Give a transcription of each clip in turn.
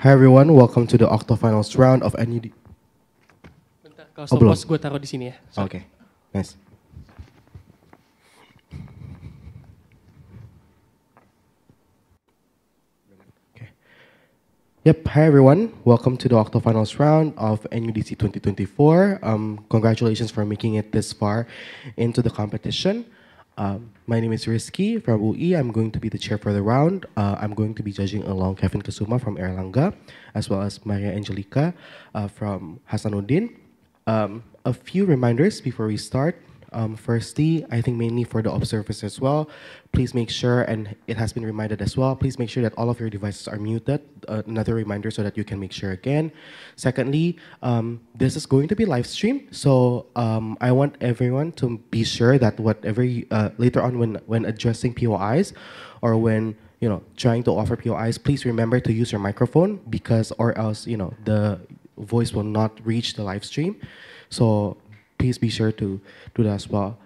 Hi everyone, welcome to the octofinals round of NUDC. Bentar, kalau stopwatch gue taruh di sini ya. Okay, nice. Okay. Yep, hi everyone, welcome to the octofinals round of NUDC 2024. Congratulations for making it this far into the competition. My name is Rizky from UI. I'm going to be the chair for the round. I'm going to be judging along Kevin Kasuma from Erlangga, as well as Maria Angelica from Hasanuddin. A few reminders before we start. Firstly, I think mainly for the observers as well, please make sure, and it has been reminded as well, please make sure that all of your devices are muted. Another reminder so that you can make sure again. Secondly, this is going to be live streamed, so I want everyone to be sure that whatever later on when addressing POIs or when trying to offer POIs, please remember to use your microphone because or else the voice will not reach the live stream. So please be sure to do that as well.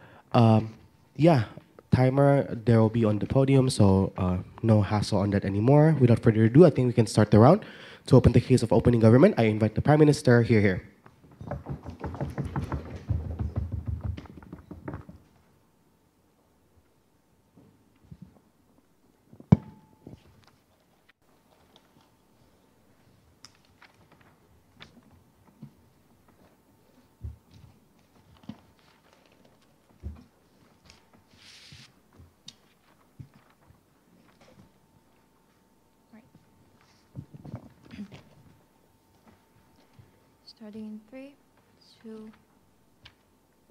Yeah, timer, there will be on the podium, so no hassle on that anymore. Without further ado, I think we can start the round. To open the case of opening government, I invite the Prime Minister here. Starting in 3, 2,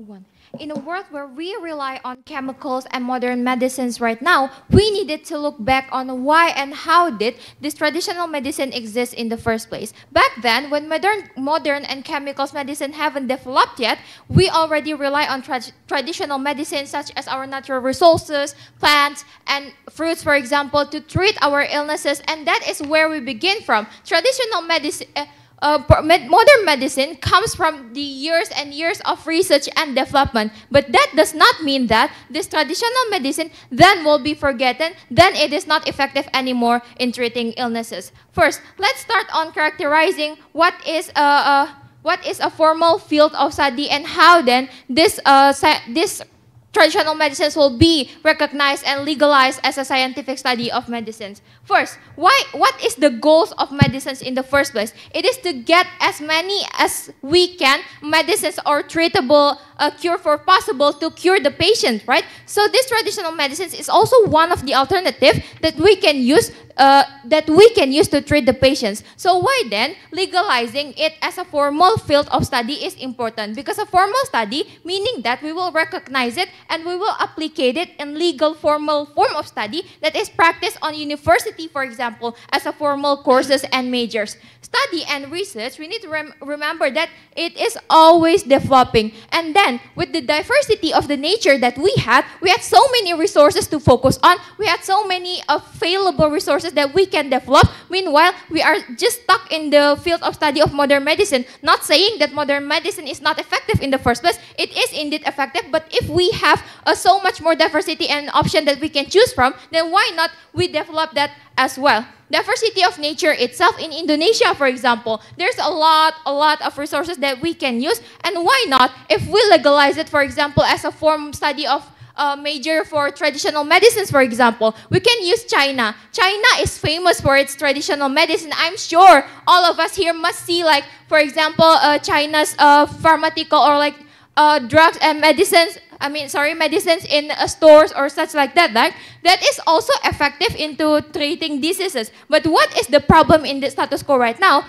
1. In a world where we rely on chemicals and modern medicines right now, we needed to look back on why and how did this traditional medicine exist in the first place. Back then, when modern and chemicals medicine haven't developed yet, we already rely on traditional medicine such as our natural resources, plants, and fruits, for example, to treat our illnesses, and that is where we begin from. Traditional medicine. Modern medicine comes from the years and years of research and development, but that does not mean that this traditional medicine then will be forgotten, then it is not effective anymore in treating illnesses. First, let's start on characterizing what is a formal field of study and how then this traditional medicines will be recognized and legalized as a scientific study of medicines. First, what is the goals of medicines in the first place? It is to get as many as we can medicines or treatable cure for possible to cure the patient, right? So this traditional medicines is also one of the alternative that we can use to treat the patients. So why then legalizing it as a formal field of study is important? Because a formal study, meaning that we will recognize it and we will applicate it in legal formal form of study that is practiced on university, for example, as a formal courses and majors. Study and research, we need to remember that it is always developing. And then, with the diversity of the nature that we had so many resources to focus on, we had so many available resources that we can develop. Meanwhile, we are just stuck in the field of study of modern medicine. Not saying that modern medicine is not effective in the first place. It is indeed effective, but if we have so much more diversity and option that we can choose from, then why not we develop that as well? Diversity of nature itself in Indonesia, for example, there's a lot of resources that we can use, and why not if we legalize it, for example, as a form study of major for traditional medicines, for example. We can use China. China is famous for its traditional medicine. I'm sure all of us here must see, like, for example, China's pharmaceutical or like drugs and medicines in stores or such like that, right? That is also effective into treating diseases. But what is the problem in the status quo right now?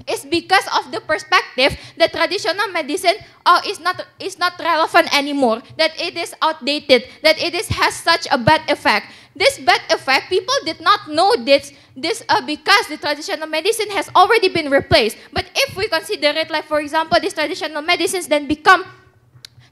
Is because of the perspective that traditional medicine is not relevant anymore, that it is outdated, that it has such a bad effect. This bad effect, people did not know this because the traditional medicine has already been replaced. But if we consider it like, for example, these traditional medicines then become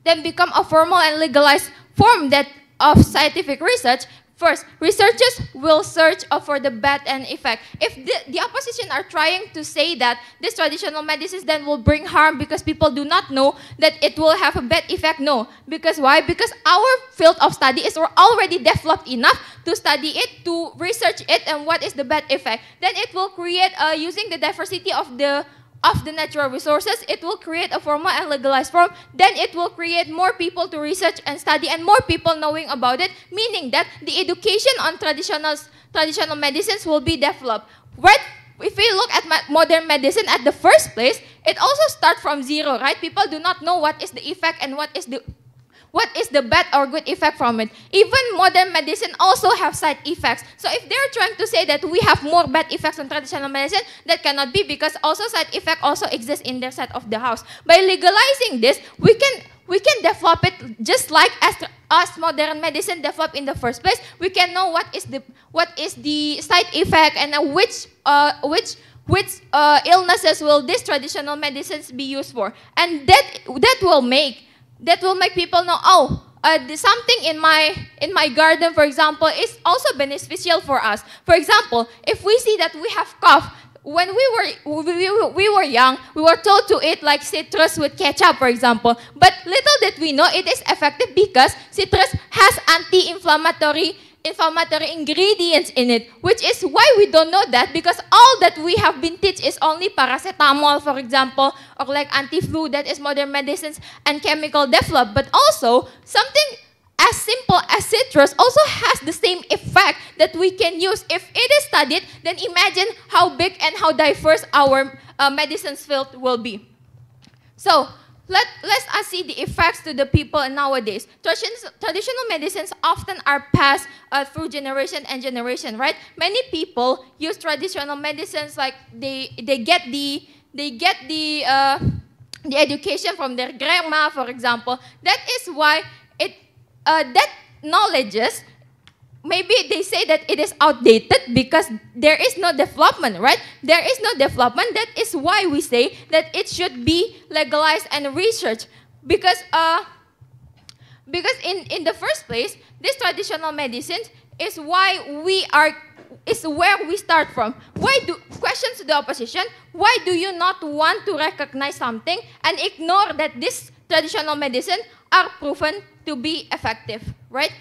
a formal and legalized form of scientific research, first, researchers will search for the bad and effect. If the opposition are trying to say that this traditional medicines then will bring harm because people do not know that it will have a bad effect, no. Because why? Because our field of study is already developed enough to study it, to research it, and what is the bad effect. Then it will create, using the diversity of the natural resources, it will create a formal and legalized form. Then it will create more people to research and study and more people knowing about it, meaning that the education on traditional medicines will be developed. Right? If we look at modern medicine at the first place, it also starts from zero, right? People do not know what is the effect and what is the bad or good effect from it. Even modern medicine also have side effects. So if they're trying to say that we have more bad effects on traditional medicine, that cannot be, because also side effect also exists in their side of the house. By legalizing this, we can develop it just like as modern medicine developed in the first place. We can know what is the side effect and which illnesses will these traditional medicines be used for, and that will make people know, oh, something in my garden, for example, is also beneficial for us. For example, if we see that we have cough, when we were young, we were told to eat like citrus with ketchup, for example. But little did we know it is effective because citrus has anti-inflammatory ingredients in it, which is why we don't know that, because all that we have been taught is only paracetamol, for example, or like anti-flu, that is modern medicines and chemical developed. But also something as simple as citrus also has the same effect that we can use. If it is studied, then imagine how big and how diverse our medicines field will be. So let's see the effects to the people nowadays. Traditional medicines often are passed through generation and generation, right? Many people use traditional medicines like they get the education from their grandma, for example. That is why that knowledge, maybe they say that it is outdated because there is no development, right? There is no development. That is why we say that it should be legalized and researched. Because in the first place, this traditional medicine is where we start from. Questions to the opposition, why do you not want to recognize something and ignore that this traditional medicine are proven to be effective, right?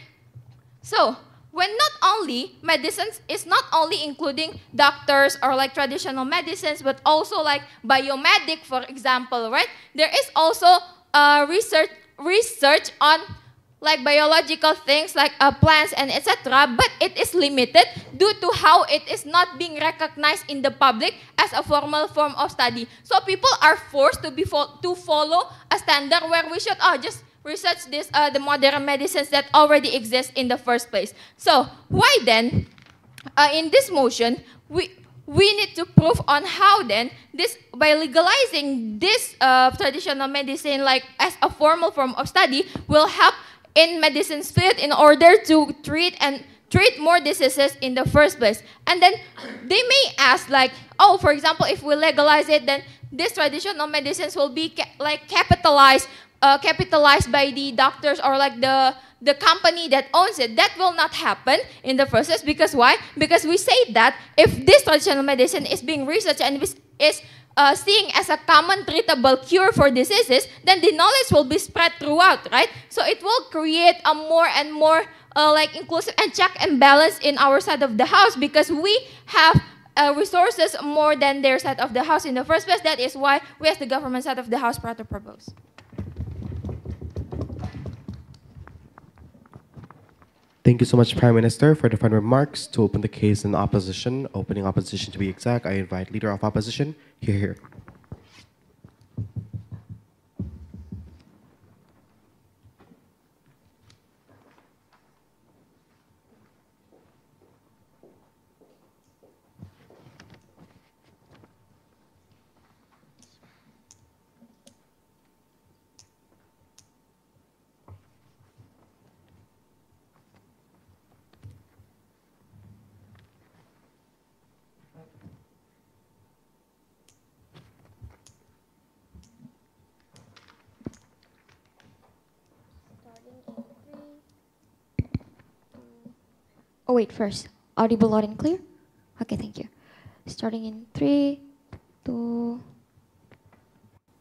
So, when not only medicines is not only including doctors or like traditional medicines, but also like biomedic, for example, right? There is also research on like biological things like plants and etc. But it is limited due to how it is not being recognized in the public as a formal form of study. So people are forced to follow a standard where we should just research the modern medicines that already exist in the first place. So why then, in this motion, we need to prove on how then this, by legalizing this traditional medicine like as a formal form of study, will help in medicine's field in order to treat more diseases in the first place. And then they may ask like, oh, for example, if we legalize it, then these traditional medicines will be capitalized by the doctors or like the company that owns it. That will not happen in the process. Because why? Because we say that if this traditional medicine is being researched and is seen as a common treatable cure for diseases, then the knowledge will be spread throughout, right? So it will create a more and more inclusive and check and balance in our side of the house, because we have resources more than their side of the house in the first place. That is why we as the government side of the house try to propose. Thank you so much, Prime Minister, for the final remarks. To open the case in opposition, opening opposition to be exact, I invite Leader of Opposition. Here. Oh, wait, first. Audible loud and clear? Okay, thank you. Starting in 3, 2,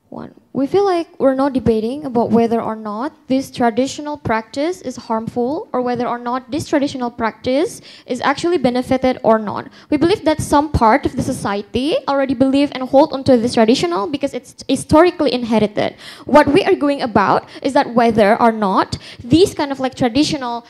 1. we feel like we're not debating about whether or not this traditional practice is harmful or whether or not this traditional practice is actually benefited or not. We believe that some part of the society already believe and hold onto this traditional because it's historically inherited. What we are going about is that whether or not these kind of like traditional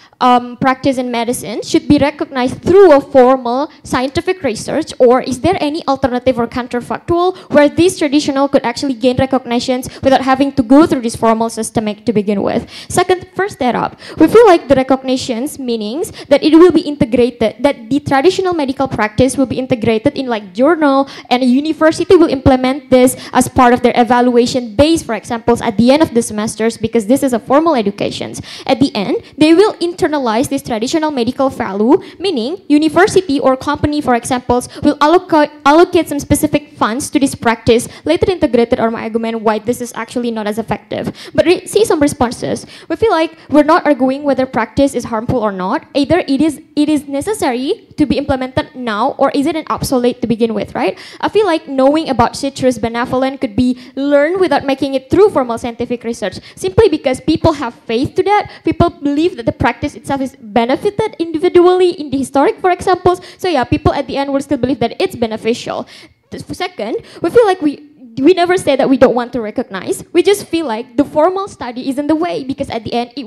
practice in medicine should be recognized through a formal scientific research, or is there any alternative or counterfactual where this traditional could actually gain recognition without having to go through this formal systemic to begin with. Second, first setup, we feel like the recognitions meanings that it will be integrated, that the traditional medical practice will be integrated in like journal, and a university will implement this as part of their evaluation base, for example, at the end of the semesters, because this is a formal education. At the end, they will internalize this traditional medical value, meaning university or company, for example, will allocate some specific funds to this practice, later integrated or my argument why this is actually not as effective. But see some responses. We feel like we're not arguing whether practice is harmful or not. Either it is necessary to be implemented now, or is it an obsolete to begin with, right? I feel like knowing about citrus benevolent could be learned without making it through formal scientific research, simply because people have faith to that. People believe that the practice itself is benefited individually in the historic, for example. So yeah, people at the end will still believe that it's beneficial. Second, we feel like we never say that we don't want to recognize. We just feel like the formal study is in the way, because at the end it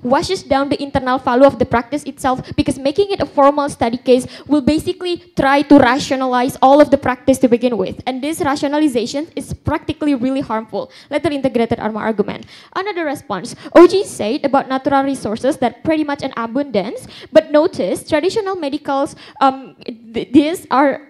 washes down the internal value of the practice itself, because making it a formal study case will basically try to rationalize all of the practice to begin with. And this rationalization is practically really harmful. Later integrated are my argument. Another response, OG said about natural resources that pretty much an abundance, but notice traditional medicals, these are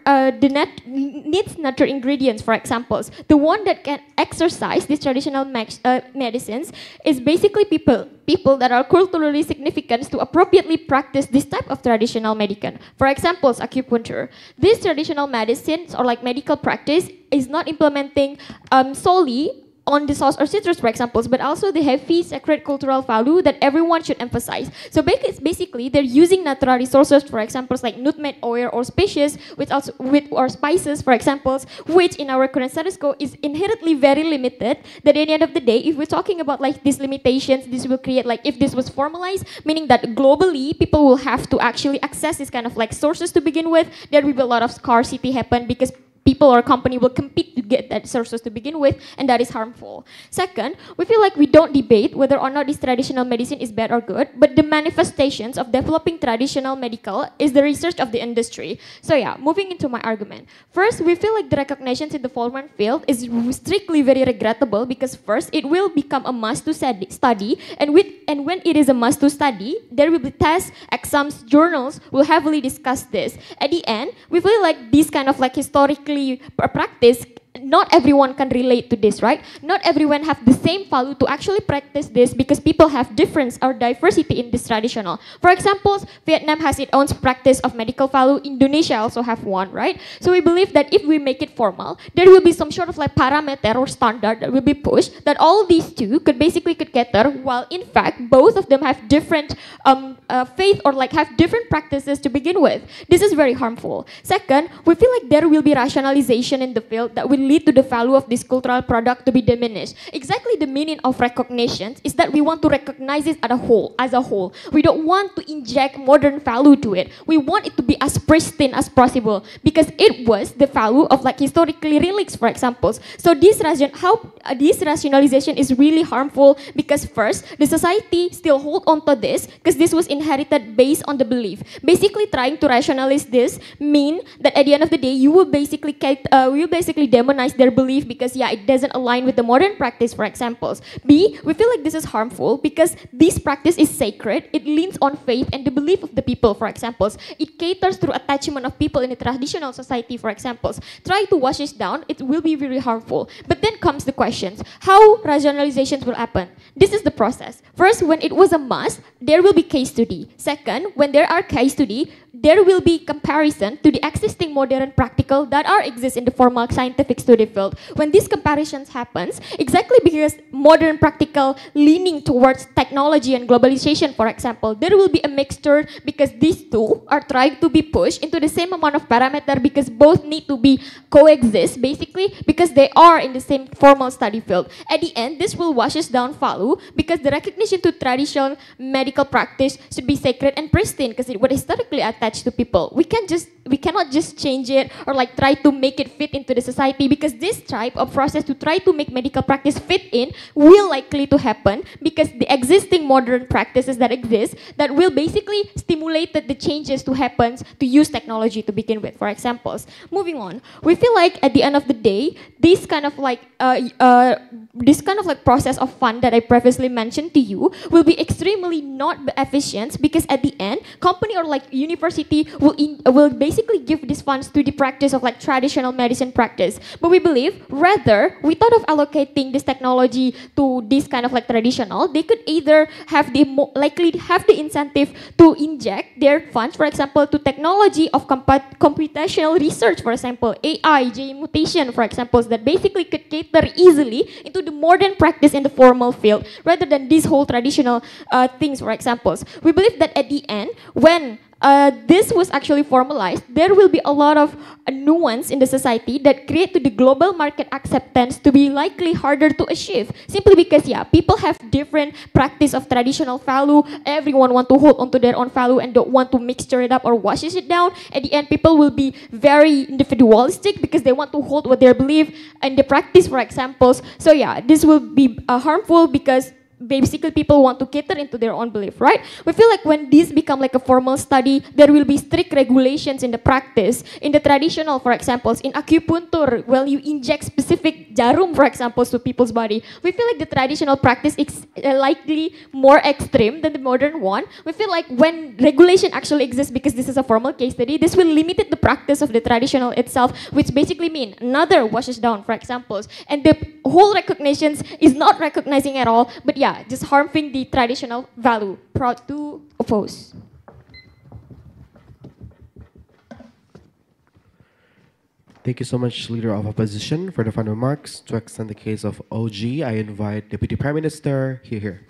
needs natural ingredients, for examples. The one that can exercise these traditional medicines is basically people that are culturally significant to appropriately practice this type of traditional medicine. For example, acupuncture. These traditional medicines or like medical practice is not implementing solely on the sauce or citrus, for example, but also they have heavy sacred cultural value that everyone should emphasize. So basically, they're using natural resources, for example, like nutmeg oil or species, or spices, for example, which in our current status quo is inherently very limited. That at the end of the day, if we're talking about like these limitations, this will create like, if this was formalized, meaning that globally people will have to actually access this kind of like sources to begin with, there will be a lot of scarcity happen because people or company will compete to get that sources to begin with, and that is harmful. Second, we feel like we don't debate whether or not this traditional medicine is bad or good, but the manifestations of developing traditional medical is the research of the industry. So yeah, moving into my argument. First, we feel like the recognitions in the formal field is strictly very regrettable, because first, it will become a must to study, and when it is a must to study, there will be tests, exams, journals will heavily discuss this. At the end, we feel like this kind of like historically practice, not everyone can relate to this, right? Not everyone have the same value to actually practice this, because people have difference or diversity in this traditional. For example, Vietnam has its own practice of medical value. Indonesia also have one, right? So we believe that if we make it formal, there will be some sort of like parameter or standard that will be pushed, that all these two could gather, while in fact both of them have different faith or like have different practices to begin with. This is very harmful. Second, we feel like there will be rationalization in the field that will lead to the value of this cultural product to be diminished. Exactly the meaning of recognition is that we want to recognize it as a whole. We don't want to inject modern value to it. We want it to be as pristine as possible, because it was the value of like historically relics, for example. So this rationalization is really harmful, because first, the society still hold on to this because this was inherited based on the belief. Basically, trying to rationalize this mean that at the end of the day, you will basically demonize their belief, because yeah, it doesn't align with the modern practice, for example. B, we feel like this is harmful because this practice is sacred. It leans on faith and the belief of the people, for example. It caters through attachment of people in a traditional society, for example. Try to wash it down, it will be very harmful. But then comes the questions, how rationalizations will happen? This is the process. First, when it was a must, there will be case study. Second, when there are case study, there will be comparison to the existing modern practical that are exist in the formal scientific study field. When these comparisons happens, exactly because modern practical leaning towards technology and globalization, for example, there will be a mixture because these two are trying to be pushed into the same amount of parameter because both need to be coexist basically because they are in the same formal study field. At the end, this will washes down value because the recognition to traditional medical practice should be sacred and pristine because it was historically attached to people. We cannot just change it or like try to make it fit into the society because this type of process to try to make medical practice fit in will likely to happen because the existing modern practices that exist that will basically stimulate the changes to happen to use technology to begin with. For examples, moving on, we feel like at the end of the day, this kind of like process of fund that I previously mentioned to you will be extremely not efficient because at the end, company or like university will basically give these funds to the practice of like traditional medicine practice. But we believe rather we thought of allocating this technology to this kind of like traditional, they could either have likely have the incentive to inject their funds, for example, to technology of computational research, for example, AI, gene mutation, for example, that basically could cater easily into the modern practice in the formal field rather than these whole traditional things, for examples. We believe that at the end, when this was actually formalized, there will be a lot of nuance in the society that create to the global market acceptance to be likely harder to achieve. Simply because, yeah, people have different practice of traditional value. Everyone want to hold onto their own value and don't want to mixture it up or washes it down. At the end, people will be very individualistic because they want to hold what they believe and the practice, for examples. So yeah, this will be harmful because basically people want to cater into their own belief, right? We feel like when these become like a formal study, there will be strict regulations in the practice. In the traditional, for example, in acupuncture, when you inject specific jarum, for example, to people's body, we feel like the traditional practice is likely more extreme than the modern one. We feel like when regulation actually exists, because this is a formal case study, this will limit the practice of the traditional itself, which basically mean another washes down, for examples. And the whole recognitions is not recognizing at all, but yeah, just harming the traditional value. Proud to oppose. Thank you so much, Leader of Opposition, for the final remarks. To extend the case of OG, I invite Deputy Prime Minister here.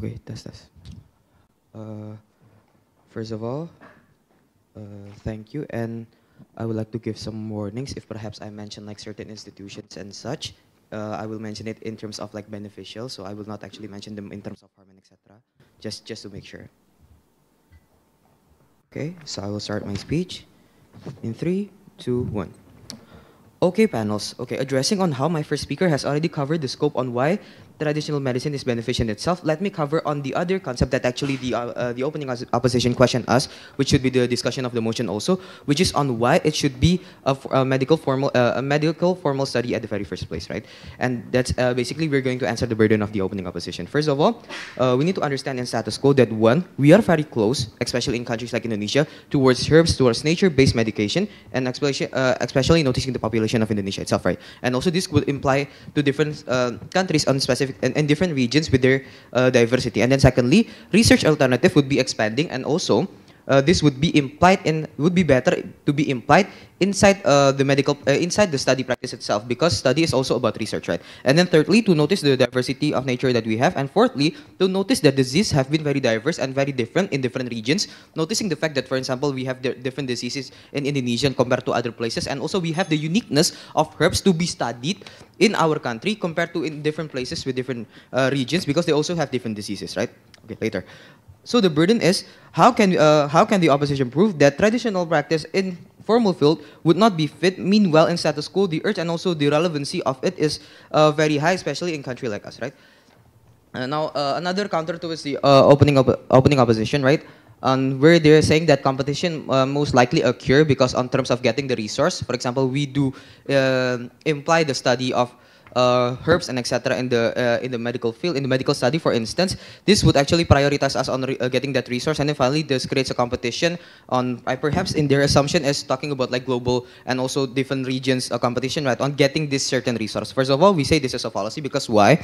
Okay, test. First of all, thank you, and I would like to give some warnings if perhaps I mention like certain institutions and such. I will mention it in terms of like beneficial, so I will not actually mention them in terms of harm and etc. Just to make sure. Okay, so I will start my speech in 3, 2, 1. Okay, panels. Okay, addressing on how my first speaker has already covered the scope on why traditional medicine is beneficial in itself, let me cover on the other concept that actually the opening opposition question us, which should be the discussion of the motion also, which is on why it should be a medical formal study at the very first place, right? And that's basically we're going to answer the burden of the opening opposition. First of all, we need to understand in status quo that one, we are very close, especially in countries like Indonesia, towards herbs, towards nature-based medication, and especially noticing the population of Indonesia itself, right? And also this would imply to different countries on specific and different regions with their diversity. And then secondly, research alternative would be expanding, and also this would be better to be implied inside inside the study practice itself, because study is also about research, right? And then thirdly, to notice the diversity of nature that we have, and fourthly, to notice that diseases have been very diverse and very different in different regions, noticing the fact that, for example, we have different diseases in Indonesia compared to other places, and also we have the uniqueness of herbs to be studied in our country compared to in different places with different regions, because they also have different diseases, right? Okay, later. So the burden is, how can the opposition prove that traditional practice in formal field would not be fit? Meanwhile, in status quo, the urge and also the relevancy of it is very high, especially in country like us, right? Now, another counter towards the opening opposition, right? where they're saying that competition most likely occur because on terms of getting the resource. For example, we do imply the study of herbs and etc. In the medical field, in the medical study, for instance, this would actually prioritize us on getting that resource, and then finally this creates a competition on perhaps in their assumption is talking about like global and also different regions competition, right, on getting this certain resource. First of all, we say this is a fallacy because why?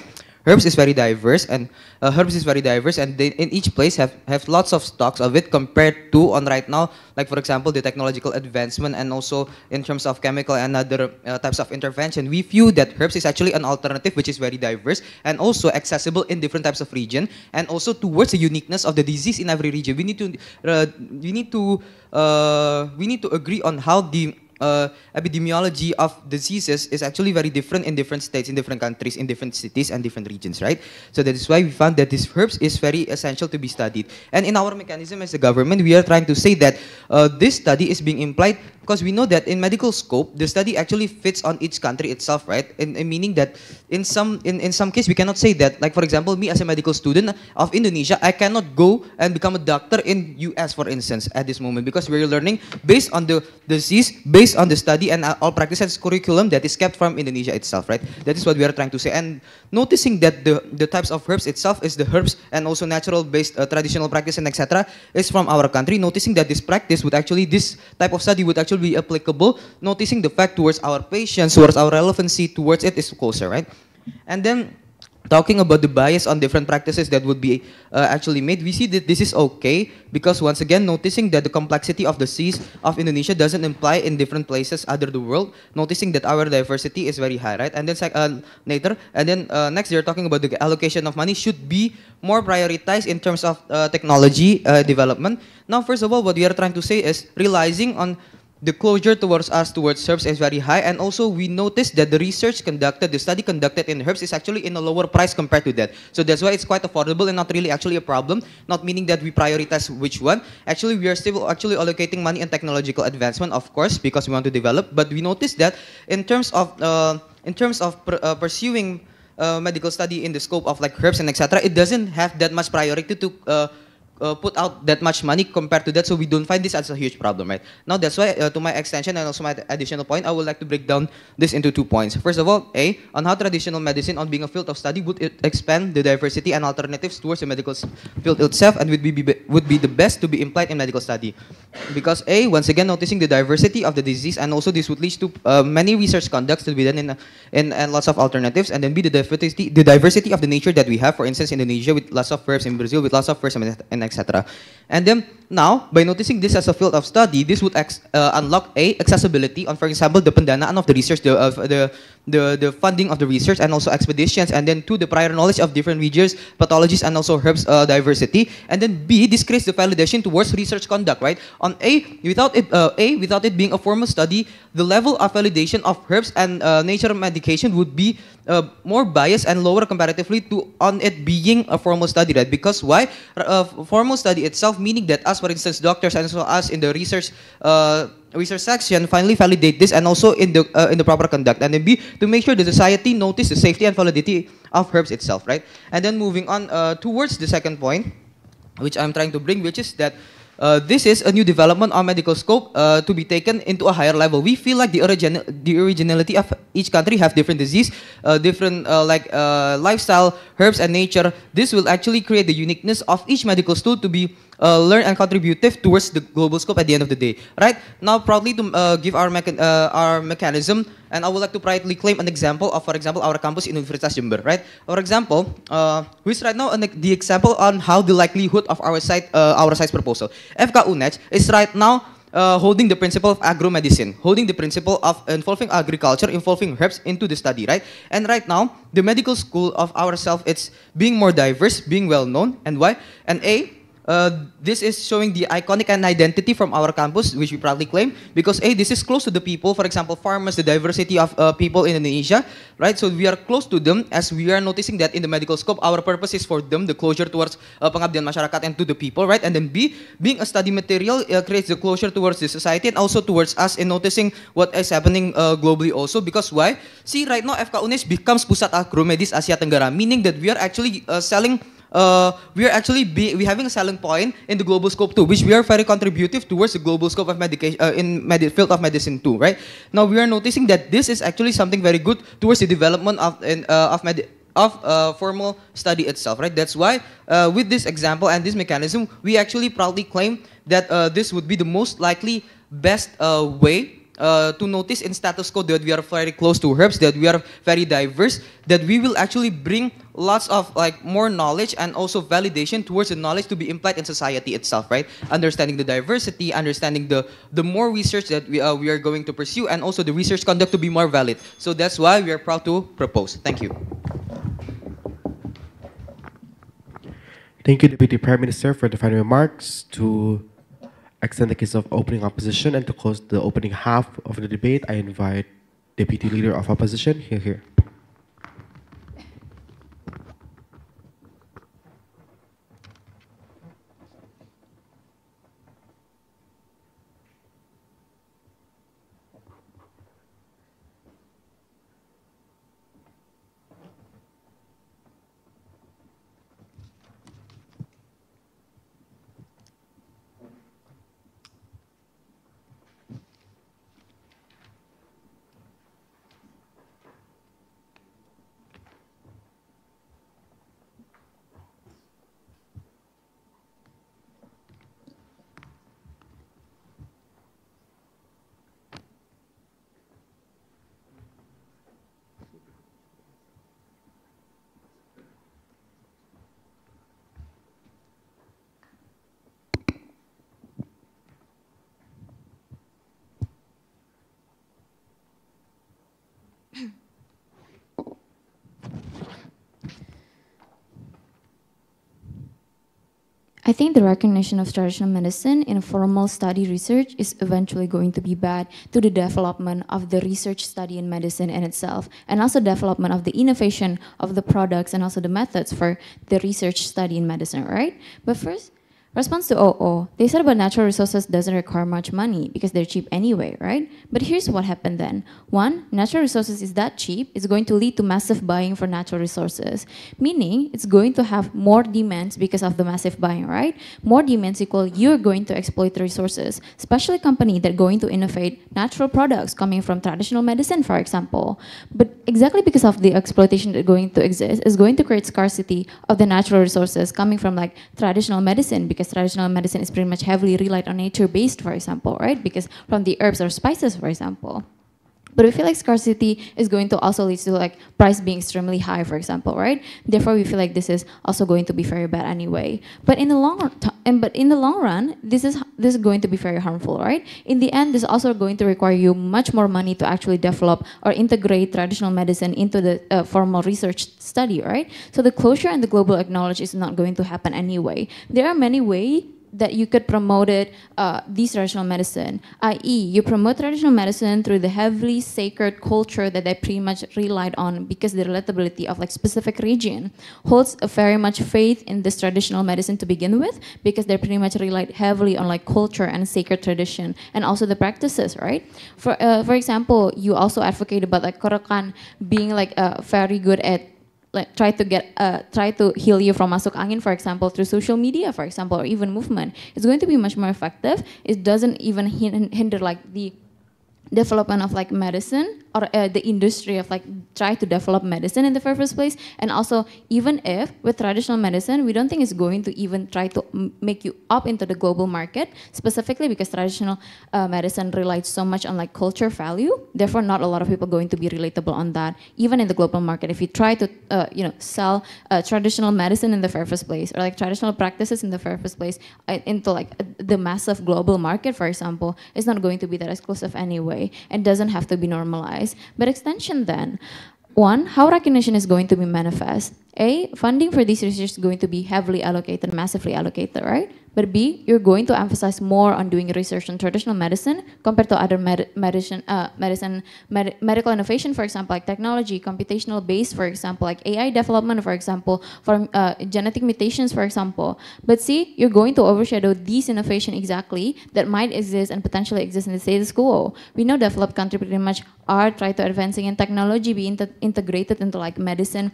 Herbs is very diverse, and they in each place have lots of stocks of it compared to on right now, like for example the technological advancement and also in terms of chemical and other types of intervention. We view that herbs is actually an alternative which is very diverse and also accessible in different types of region, and also towards the uniqueness of the disease in every region. We need to agree on how the epidemiology of diseases is actually very different in different states, in different countries, in different cities and different regions, right? So that is why we found that this herbs is very essential to be studied. And in our mechanism as a government, we are trying to say that this study is being implied because we know that in medical scope, the study actually fits on each country itself, right? In meaning that in some case, we cannot say that, like for example, me as a medical student of Indonesia, I cannot go and become a doctor in US, for instance, at this moment, because we're learning based on the disease, based on the study and all practice and curriculum that is kept from Indonesia itself, right? That is what we are trying to say. And noticing that the types of herbs itself is the herbs and also natural-based traditional practice and etc. is from our country. Noticing that this practice would actually, this type of study would actually be applicable. Noticing the fact towards our patients, towards our relevancy towards it is closer, right? And then talking about the bias on different practices that would be actually made, we see that this is okay because once again, noticing that the complexity of the seas of Indonesia doesn't imply in different places other the world, noticing that our diversity is very high, right? And then next they're talking about the allocation of money should be more prioritized in terms of technology development. Now, first of all, what we are trying to say is realizing on the closure towards us, towards herbs is very high, and also we noticed that the research conducted, the study conducted in herbs is actually in a lower price compared to that. So that's why it's quite affordable and not really actually a problem, not meaning that we prioritize which one. Actually, we are still actually allocating money in technological advancement, of course, because we want to develop, but we noticed that in terms of pursuing medical study in the scope of like herbs and etc., it doesn't have that much priority to put out that much money compared to that, so we don't find this as a huge problem, right? Now that's why, to my extension and also my additional point, I would like to break down this into 2 points. First of all, on how traditional medicine, on being a field of study, would it expand the diversity and alternatives towards the medical field itself, and would be the best to be implied in medical study. Because once again, noticing the diversity of the disease, and also this would lead to many research conducts to be done in lots of alternatives, and then be the diversity of the nature that we have, for instance, Indonesia with lots of herbs, in Brazil with lots of herbs, and etc. And then now, by noticing this as a field of study, this would unlock accessibility on, for example, the pendanaan of the research, the funding of the research, and also expeditions, and then the prior knowledge of different regions, pathologies, and also herbs diversity. And then B, this creates the validation towards research conduct, right? On without it being a formal study, the level of validation of herbs and nature medication would be more biased and lower comparatively to on it being a formal study, right? Because why? Formal study itself, meaning that us, for instance, doctors, and also us in the research section finally validate this, and also in the proper conduct, and then B, to make sure the society notice the safety and validity of herbs itself, right? And then moving on towards the second point, which I'm trying to bring, which is that this is a new development on medical scope to be taken into a higher level. We feel like the originality of each country have different disease, different lifestyle, herbs, and nature. This will actually create the uniqueness of each medical stool to be learned and contributive towards the global scope at the end of the day. Right? Now, proudly to give our mechanism, and I would like to proudly claim an example of, for example, our campus in Universitas Jember. Right? For example, who is right now the example on how the likelihood of our site's proposal. FK is right now holding the principle of agromedicine, holding the principle of involving agriculture, involving herbs into the study, right? And right now, the medical school of ourselves, it's being more diverse, being well known, and why? And this is showing the iconic and identity from our campus, which we proudly claim, because this is close to the people, for example, farmers, the diversity of people in Indonesia, right? So we are close to them, as we are noticing that in the medical scope, our purpose is for them, the closure towards pengabdian masyarakat and to the people, right? And then B, being a study material creates the closure towards the society and also towards us in noticing what is happening globally also, because why? See, right now FK Unes becomes Pusat Agromedis Asia Tenggara, meaning that we are actually selling we are actually having a selling point in the global scope too, which we are very contributive towards the global scope of medication field of medicine too, right? Now we are noticing that this is actually something very good towards the development of formal study itself, right? That's why with this example and this mechanism, we actually proudly claim that this would be the most likely best way to notice in status quo that we are very close to herbs, that we are very diverse, that we will actually bring lots of more knowledge and also validation towards the knowledge to be implied in society itself, right? Understanding the diversity, understanding the more research that we are going to pursue, and also the research conduct to be more valid. So that's why we are proud to propose. Thank you. Thank you, Deputy Prime Minister, for the final remarks. To extend the case of opening opposition and to close the opening half of the debate, I invite Deputy Leader of Opposition, here. I think the recognition of traditional medicine in formal study research is eventually going to be bad to the development of the research study in medicine in itself, and also development of the innovation of the products and also the methods for the research study in medicine, right? But first, response to OO, they said about natural resources doesn't require much money because they're cheap anyway, right? But here's what happened then. One, natural resources is that cheap, it's going to lead to massive buying for natural resources, meaning it's going to have more demands because of the massive buying, right? More demands equal you're going to exploit the resources, especially companies that are going to innovate natural products coming from traditional medicine, for example. But exactly because of the exploitation that's going to exist is going to create scarcity of the natural resources coming from like traditional medicine, because traditional medicine is pretty much heavily relied on nature-based, for example, right? Because from the herbs or spices, for example. But we feel like scarcity is going to also lead to like price being extremely high, for example, right? Therefore, we feel like this is also going to be very bad anyway. But in the long run, this is going to be very harmful, right? In the end, this is also going to require you much more money to actually develop or integrate traditional medicine into the formal research study, right? So the closure and the global acknowledge is not going to happen anyway. There are many ways that you could promote it, this traditional medicine, i.e. you promote traditional medicine through the heavily sacred culture that they pretty much relied on, because the relatability of like specific region holds a very much faith in this traditional medicine to begin with, because they pretty much relied heavily on like culture and sacred tradition and also the practices, right? For example, you also advocate about like kerokan being like very good at like try to heal you from masuk angin, for example, through social media, for example, or even movement. It's going to be much more effective. It doesn't even hinder like the development of like medicine or the industry of like try to develop medicine in the first place. And also, even if with traditional medicine, we don't think it's going to even try to make you up into the global market, specifically because traditional medicine relies so much on like culture value. Therefore, not a lot of people going to be relatable on that, even in the global market. If you try to sell traditional medicine in the first place, or like traditional practices in the first place into like the massive global market, for example, it's not going to be that exclusive anyway. It doesn't have to be normalized. But extension then, one, how recognition is going to be manifest. A, funding for this research is going to be heavily allocated, massively allocated, right? But B, you're going to emphasize more on doing research on traditional medicine compared to other medical innovation, for example, like technology, computational based, for example, like AI development, for example, for genetic mutations, for example. But C, you're going to overshadow these innovation exactly that might exist and potentially exist in the status quo. We know developed countries pretty much are trying to advancing in technology, be integrated into like medicine,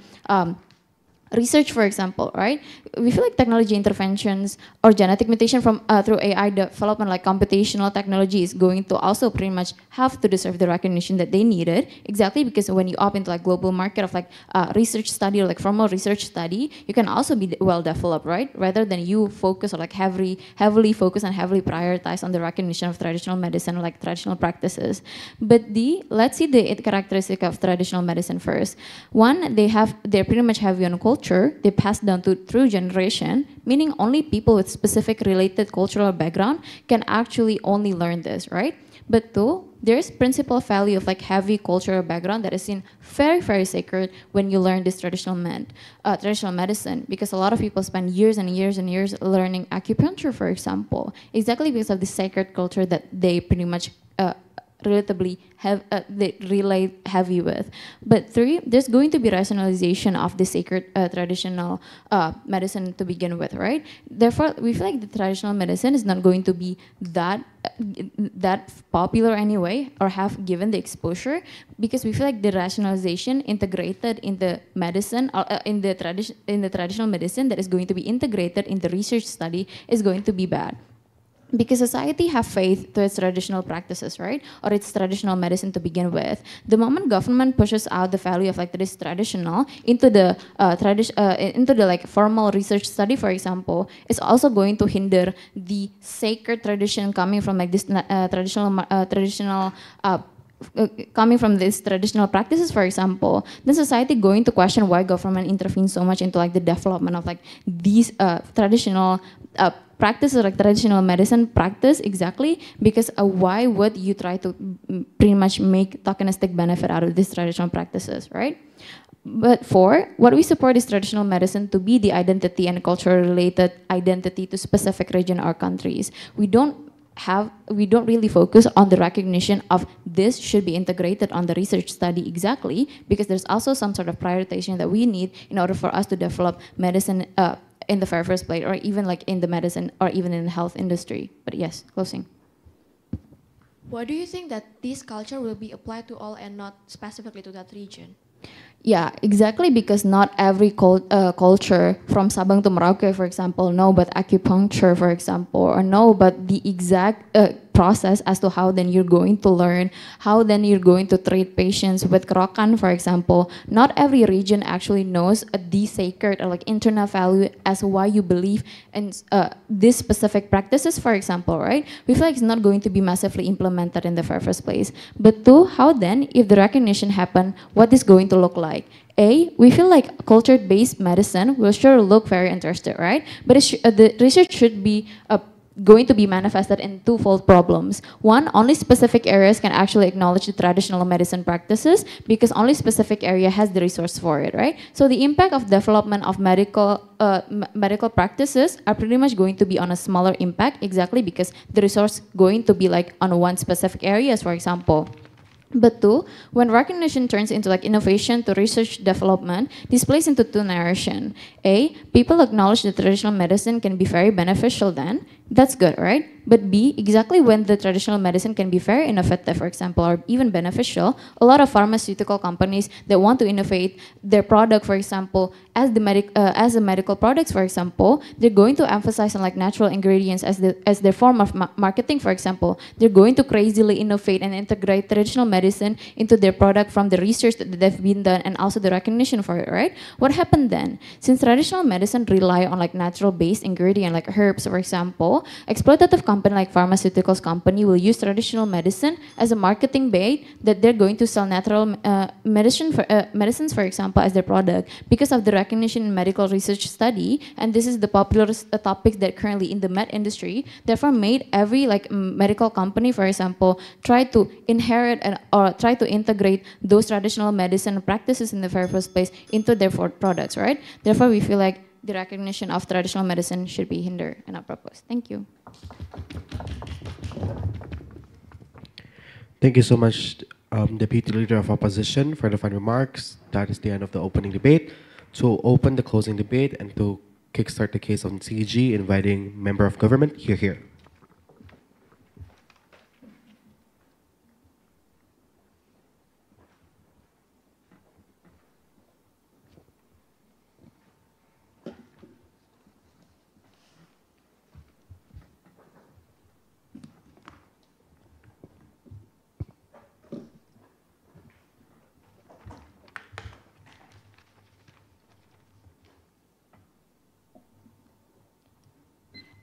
research, for example, right? We feel like technology interventions or genetic mutation from through AI development, like computational technology, is going to also pretty much have to deserve the recognition that they needed. Exactly, because when you opt into like global market of like research study or like formal research study, you can also be well developed, right? Rather than you focus or like heavily focus and heavily prioritize on the recognition of traditional medicine or like traditional practices. But let's see the characteristic of traditional medicine first. One, they're pretty much heavy on culture. They pass down through generation, meaning only people with specific related cultural background can actually only learn this, right? But two, there's principal value of like heavy cultural background that is seen very, very sacred when you learn this traditional medicine, because a lot of people spend years and years and years learning acupuncture, for example, exactly because of the sacred culture that they pretty much relatively they relate heavy with. But three, there's going to be rationalization of the sacred traditional medicine to begin with, right? Therefore, we feel like the traditional medicine is not going to be that popular anyway, or have given the exposure, because we feel like the rationalization integrated in the medicine or in the traditional medicine that is going to be integrated in the research study is going to be bad. Because society have faith to its traditional practices, right? Or its traditional medicine to begin with. The moment government pushes out the value of like this traditional into the like formal research study, for example, it's also going to hinder the sacred tradition coming from like this coming from these traditional practices, for example, then society going to question why government intervenes so much into like the development of like these traditional practices, like traditional medicine practice, exactly because why would you try to pretty much make tokenistic benefit out of these traditional practices, right? But four, what we support is traditional medicine to be the identity and cultural related identity to specific region or countries. We don't really focus on the recognition of this should be integrated on the research study, exactly because there's also some sort of prioritization that we need in order for us to develop medicine in the first place, or even like in the medicine or even in the health industry. But yes, closing. Why do you think that this culture will be applied to all and not specifically to that region? Yeah, exactly, because not every culture from Sabang to Merauke, for example, know about acupuncture, for example, or know about the exact process as to how then you're going to learn, how then you're going to treat patients with kerokan, for example. Not every region actually knows the sacred or like internal value as why you believe in these specific practices, for example, right? We feel like it's not going to be massively implemented in the first place. But two, how then, if the recognition happen, what is going to look like? We feel like culture-based medicine will sure look very interesting, right? But the research should be going to be manifested in twofold problems. One, only specific areas can actually acknowledge the traditional medicine practices because only specific area has the resource for it, right? So the impact of development of medical practices are pretty much going to be on a smaller impact, exactly because the resource going to be like on one specific areas, for example. But two, when recognition turns into like innovation to research development, this plays into two narration. People acknowledge that traditional medicine can be very beneficial then. That's good, right? But B, exactly when the traditional medicine can be very innovative, for example, or even beneficial, a lot of pharmaceutical companies that want to innovate their product, for example, as the medical products, for example, they're going to emphasize on like natural ingredients as their form of marketing, for example. They're going to crazily innovate and integrate traditional medicine into their product from the research that they've been done and also the recognition for it, right? What happened then? Since traditional medicine rely on like natural-based ingredient like herbs, for example, exploitative company like pharmaceuticals company will use traditional medicine as a marketing bait that they're going to sell natural medicines, for example, as their product because of the recognition in medical research study, and this is the popular topic that currently in the med industry, therefore made every like medical company, for example, try to inherit or try to integrate those traditional medicine practices in the first place into their products, right? Therefore, we feel like the recognition of traditional medicine should be hindered and not proposed. Thank you. Thank you so much, Deputy Leader of Opposition, for the final remarks. That is the end of the opening debate. To open the closing debate and to kickstart the case on CG, inviting Member of Government, here.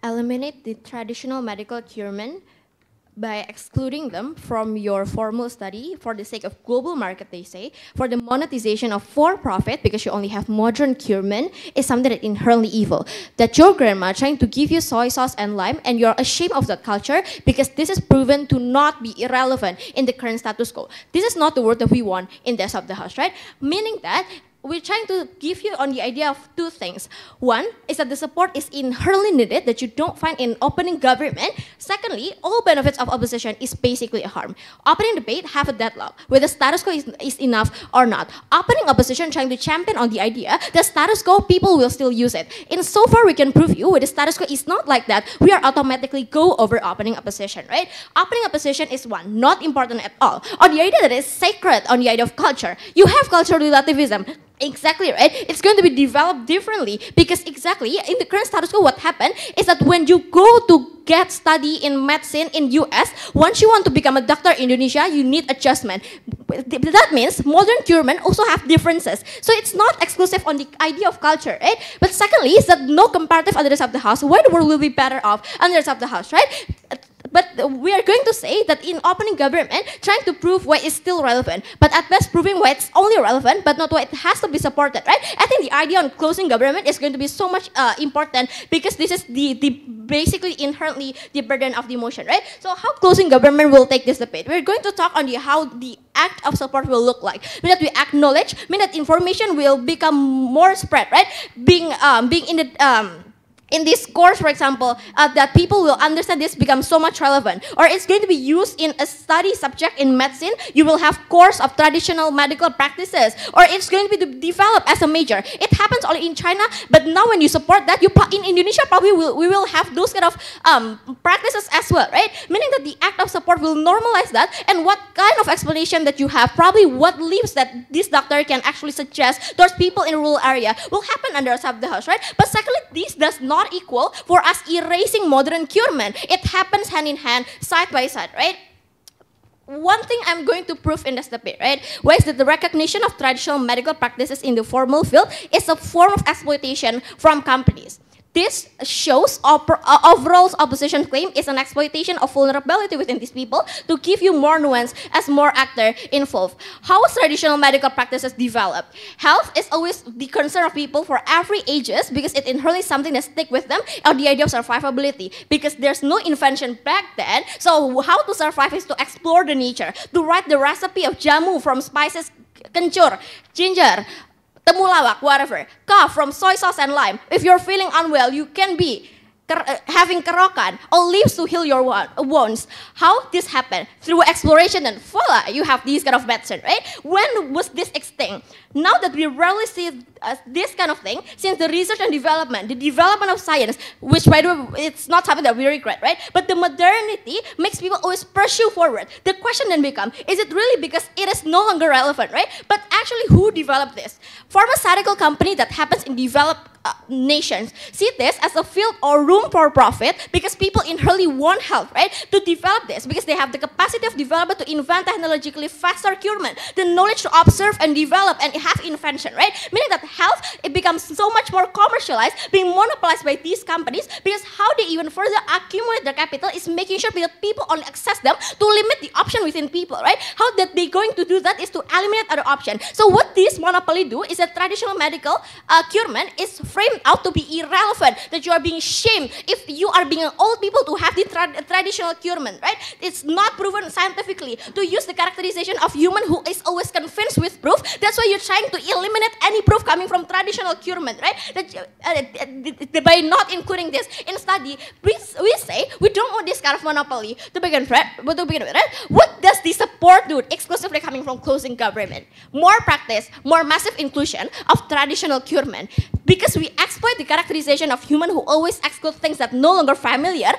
eliminate the traditional medical curemen by excluding them from your formal study for the sake of global market, they say, for the monetization of for-profit, because you only have modern curemen, is something that inherently evil. That your grandma trying to give you soy sauce and lime, and you're ashamed of that culture because this is proven to not be irrelevant in the current status quo. This is not the word that we want in this of the house, right? Meaning that we're trying to give you on the idea of two things. One is that the support is inherently needed that you don't find in opening government. Secondly, all benefits of opposition is basically a harm. Opening debate have a deadlock, whether status quo is enough or not. Opening opposition trying to champion on the idea that status quo, people will still use it. In so far we can prove you whether status quo is not like that, we are automatically go over opening opposition, right? Opening opposition is one, not important at all. On the idea that is sacred, on the idea of culture, you have cultural relativism. Exactly, right? It's going to be developed differently because exactly in the current status quo, what happened is that when you go to get study in medicine in US, once you want to become a doctor in Indonesia, you need adjustment. That means modern curemen also have differences. So it's not exclusive on the idea of culture, right? But secondly, is that no comparative under the rest of the house. Why the world will be better off under the rest of the house, right? But we are going to say that in opening government, trying to prove why it's still relevant, but at best proving why it's only relevant, but not why it has to be supported, right? I think the idea on closing government is going to be so much important because this is the basically inherently the burden of the motion, right? So how closing government will take this debate? We're going to talk on how the act of support will look like. Mean that we acknowledge, mean that information will become more spread, right? Being in the in this course, for example, that people will understand this becomes so much relevant. Or it's going to be used in a study subject in medicine. You will have course of traditional medical practices. Or it's going to be developed as a major. It happens only in China, but now when you support that, in Indonesia probably we will have those kind of practices as well, right? Meaning that the act of support will normalize that, and what kind of explanation that you have, probably what leaves that this doctor can actually suggest towards people in rural area will happen under the house, right? But secondly, this does not equal for us erasing modern curemen. It happens hand in hand, side by side, right? One thing I'm going to prove in this debate, right, was that the recognition of traditional medical practices in the formal field is a form of exploitation from companies. This shows overall opposition claim is an exploitation of vulnerability within these people to give you more nuance as more actor involved. How is traditional medical practices developed? Health is always the concern of people for every ages because it inherently something that stick with them, or the idea of survivability, because there's no invention back then. So how to survive is to explore the nature, to write the recipe of jamu from spices, kencur, ginger, temulawak, whatever. Cough from soy sauce and lime. If you're feeling unwell, you can be having kerokan or leaves to heal your wounds. How this happened? Through exploration, and voila, you have these kind of medicine, right? When was this extinct? Now that we rarely see this kind of thing, since the research and development, the development of science, which by the way, it's not something that we regret, right? But the modernity makes people always pursue forward. The question then becomes, is it really because it is no longer relevant, right? But actually, who developed this? Pharmaceutical company that happens in developed nations see this as a field or room for profit because people inherently want help, right? To develop this because they have the capacity of development to invent technologically faster curemen, the knowledge to observe and develop and have invention, right? Meaning that health, it becomes so much more commercialized, being monopolized by these companies because how they even further accumulate their capital is making sure that people only access them to limit the option within people, right? How that they going to do that is to eliminate other options. So what this monopoly do is that traditional medical curemen is framed out to be irrelevant, that you are being shamed if you are being old people to have the traditional curemen, right? It's not proven scientifically to use the characterization of human who is always convinced with proof. That's why you're trying to eliminate any proof coming from traditional curemen, right? That by not including this in study, we say we don't want this kind of monopoly to begin with, right? What does the support do exclusively coming from closing government? More practice, more massive inclusion of traditional curemen, because we exploit the characterization of human who always exclude things that no longer familiar,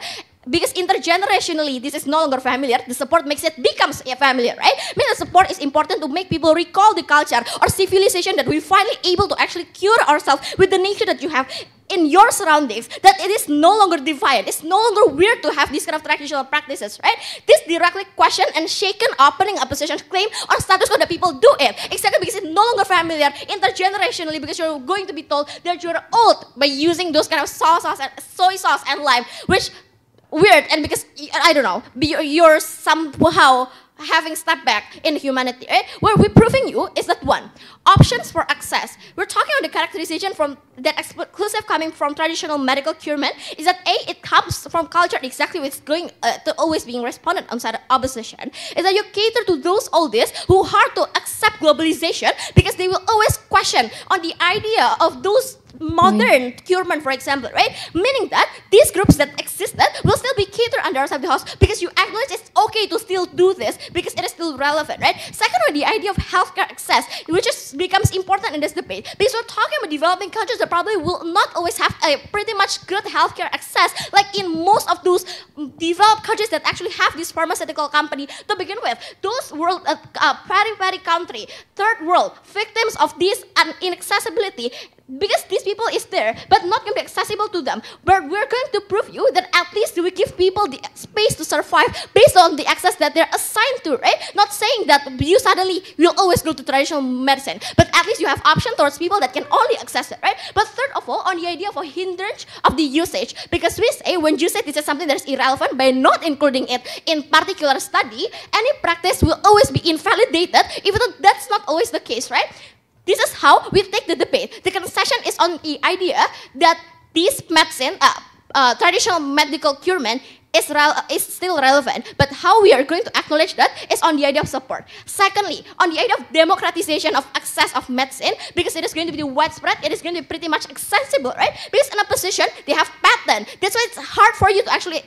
because intergenerationally this is no longer familiar, the support makes it becomes familiar, right? Means the support is important to make people recall the culture or civilization that we finally able to actually cure ourselves with the nature that you have in your surroundings, that it is no longer defiant. It's no longer weird to have these kind of traditional practices, right? This directly question and shaken opening a position claim or status quo that people do it. Exactly because it's no longer familiar intergenerationally, because you're going to be told that you're old by using those kind of soy sauce and lime, which weird, and because, I don't know, you're somehow having step back in humanity, right? Where we're proving you is that one, options for access. We're talking about the characterization from that exclusive coming from traditional medical curemen is that A, it comes from culture exactly what's going to always being responded on side of opposition, is that you cater to those oldies who hard to accept globalization because they will always question on the idea of those modern curemen, for example, right? Meaning that these groups that existed will still be catered under outside the house because you acknowledge it's okay to still do this because it is still relevant, right? Second one, the idea of healthcare access, which becomes important in this debate because we're talking about developing countries that probably will not always have a pretty much good healthcare access, like in most of those developed countries that actually have this pharmaceutical company to begin with. Those world, very country, third world, victims of this inaccessibility, because these people is there, but not going to be accessible to them. But we're going to prove you that at least we give people the space to survive based on the access that they're assigned to, right? Not saying that you suddenly will always go to traditional medicine, but at least you have option towards people that can only access it, right? But third of all, on the idea of a hindrance of the usage, because we say when you say this is something that is irrelevant by not including it in particular study, any practice will always be invalidated, even though that's not always the case, right? This is how we take the debate. The concession is on the idea that this medicine, traditional medical curemen, is still relevant, but how we are going to acknowledge that is on the idea of support. Secondly, on the idea of democratization of access of medicine, because it is going to be widespread, it is going to be pretty much accessible, right? Because in a position, they have patent. That's why it's hard for you to actually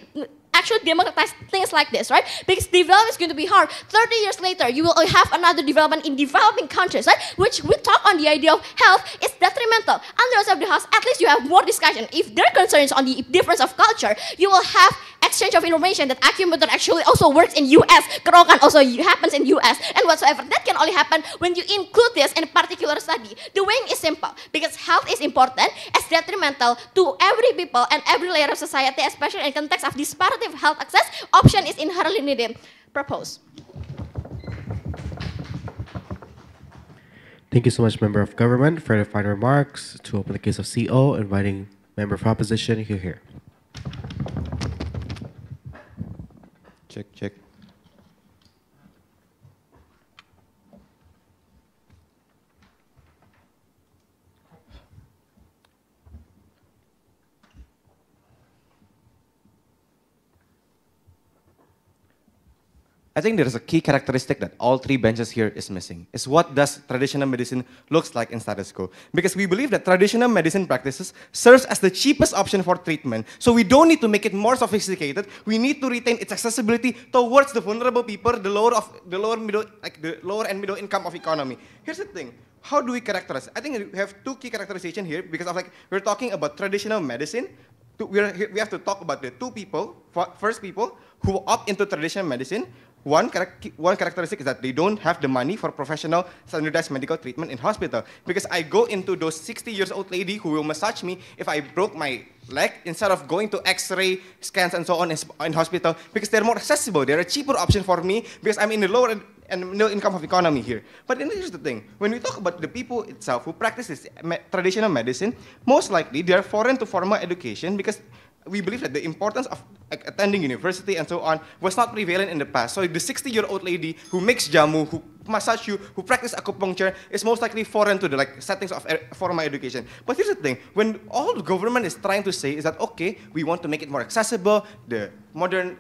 democratize things like this, right? Because development is going to be hard. 30 years later, you will have another development in developing countries, right? Which we talk on the idea of health is detrimental. Under of the house, at least you have more discussion. If there are concerns on the difference of culture, you will have exchange of information that acupuncture actually also works in US, kerokan also happens in US, and whatsoever. That can only happen when you include this in a particular study. The weighing is simple, because health is important as detrimental to every people and every layer of society, especially in the context of disparity of health access. Option is inherently needed. Propose. Thank you so much, Member of Government, for the final remarks. To open the case of CO, inviting Member of Opposition here. Check. I think there is a key characteristic that all three benches here is missing. Is what does traditional medicine looks like in status quo? Because we believe that traditional medicine practices serves as the cheapest option for treatment. So we don't need to make it more sophisticated. We need to retain its accessibility towards the vulnerable people, the lower and middle income of economy. Here's the thing. How do we characterize? I think we have two key characterizations here because of we're talking about traditional medicine. We have to talk about the first people who opt into traditional medicine. One characteristic is that they don't have the money for professional standardized medical treatment in hospital. Because I go into those 60-year-old lady who will massage me if I broke my leg instead of going to X-ray scans and so on in hospital, because they're more accessible. They're a cheaper option for me because I'm in the lower and middle income of economy here. But here's the thing. When we talk about the people itself who practice this traditional medicine, most likely they are foreign to formal education because we believe that the importance of attending university and so on was not prevalent in the past. So the 60-year-old lady who makes jamu, who massage you, who practice acupuncture is most likely foreign to the settings of formal education. But here's the thing, when all the government is trying to say is that, okay, we want to make it more accessible, the modern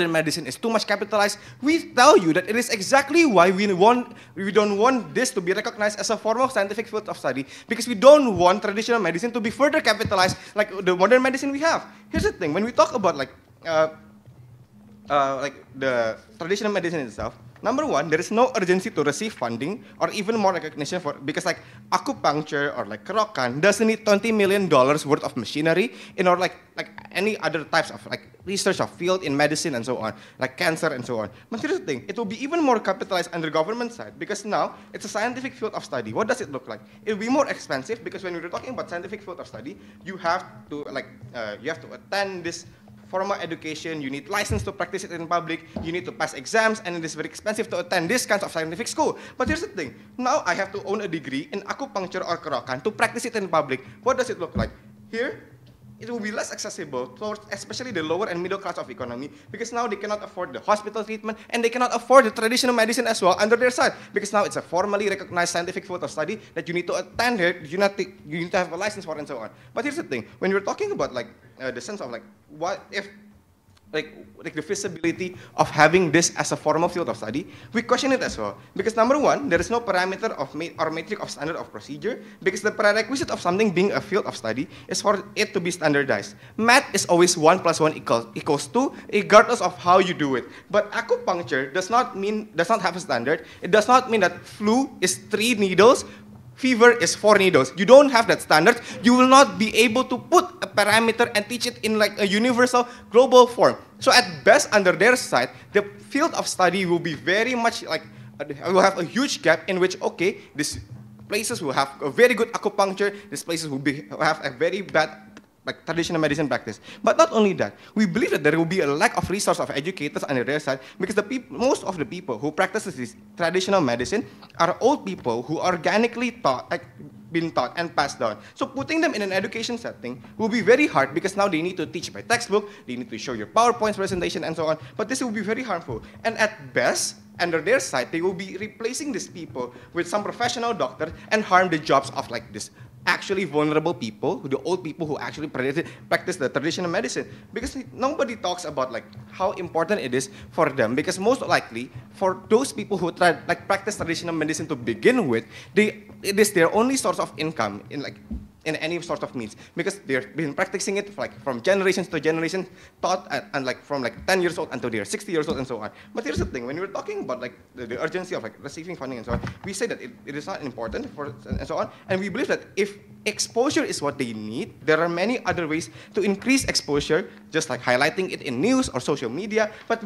medicine is too much capitalized, we tell you that it is exactly why we don't want this to be recognized as a formal scientific field of study, because we don't want traditional medicine to be further capitalized like the modern medicine we have. Here's the thing, when we talk about like the traditional medicine itself, number one, there is no urgency to receive funding or even more recognition for, because like acupuncture or like kerokan doesn't need $20 million worth of machinery in or like any other types of like research of field in medicine and so on, like cancer and so on. But here's the thing, it will be even more capitalized under government side because now it's a scientific field of study. What does it look like? It will be more expensive because when we're talking about scientific field of study, you have to attend this formal education, you need license to practice it in public, you need to pass exams, and it is very expensive to attend this kinds of scientific school. But here's the thing, now I have to own a degree in acupuncture or kerokan to practice it in public. What does it look like? Here, it will be less accessible towards especially the lower and middle class of economy because now they cannot afford the hospital treatment and they cannot afford the traditional medicine as well under their side because now it's a formally recognized scientific field of study that you need to attend here, you need to have a license for and so on. But here's the thing, when you're talking about like the sense of like what if like the feasibility of having this as a formal field of study, we question it as well. Because number one, there is no parameter of or metric of standard of procedure, because the prerequisite of something being a field of study is for it to be standardized. Math is always 1 + 1 equals 2, regardless of how you do it. But acupuncture does not have a standard. It does not mean that flu is 3 needles, fever is 4 needles. You don't have that standard. You will not be able to put a parameter and teach it in like a universal global form. So at best, under their side, the field of study will be very much like, will have a huge gap in which, okay, these places will have a very good acupuncture, these places will have a very bad like traditional medicine practice. But not only that, we believe that there will be a lack of resource of educators on their side because most of the people who practice this traditional medicine are old people who organically been taught and passed down. So putting them in an education setting will be very hard because now they need to teach by textbook, they need to show your PowerPoint presentation and so on. But this will be very harmful. And at best, under their side, they will be replacing these people with some professional doctor and harm the jobs of like this actually vulnerable people, the old people who actually practice the traditional medicine. Because nobody talks about like how important it is for them. Because most likely, for those people who practice traditional medicine to begin with, it is their only source of income in any sort of means, because they've been practicing it from generations to generations, taught and from 10 years old until they're 60 years old and so on. But here's the thing, when we're talking about the urgency of receiving funding and so on, we say that it is not important and so on, and we believe that if exposure is what they need, there are many other ways to increase exposure, just like highlighting it in news or social media, but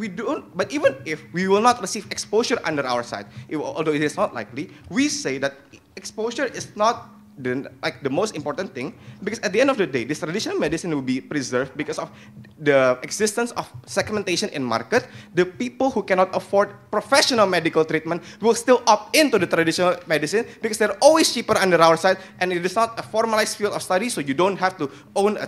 even if we will not receive exposure under our side, although it is not likely, we say that exposure is not the most important thing, because at the end of the day, this traditional medicine will be preserved because of the existence of segmentation in market. The people who cannot afford professional medical treatment will still opt into the traditional medicine because they're always cheaper under our side, and it is not a formalized field of study, so you don't have to own a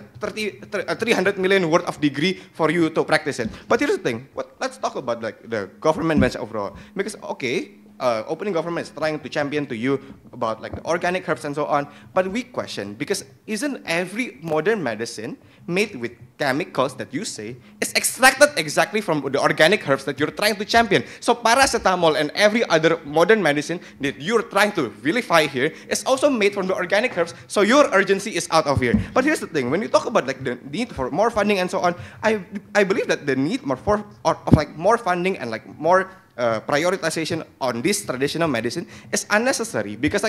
300 million worth of degree for you to practice it. But here's the thing, let's talk about the government bench overall, because okay, opening government is trying to champion to you about the organic herbs and so on, but we question, because isn't every modern medicine made with chemicals that you say is extracted exactly from the organic herbs that you're trying to champion? So paracetamol and every other modern medicine that you're trying to vilify here is also made from the organic herbs, so your urgency is out of here. But here's the thing, when you talk about the need for more funding and so on, I believe that the need of more funding and more prioritization on this traditional medicine is unnecessary, because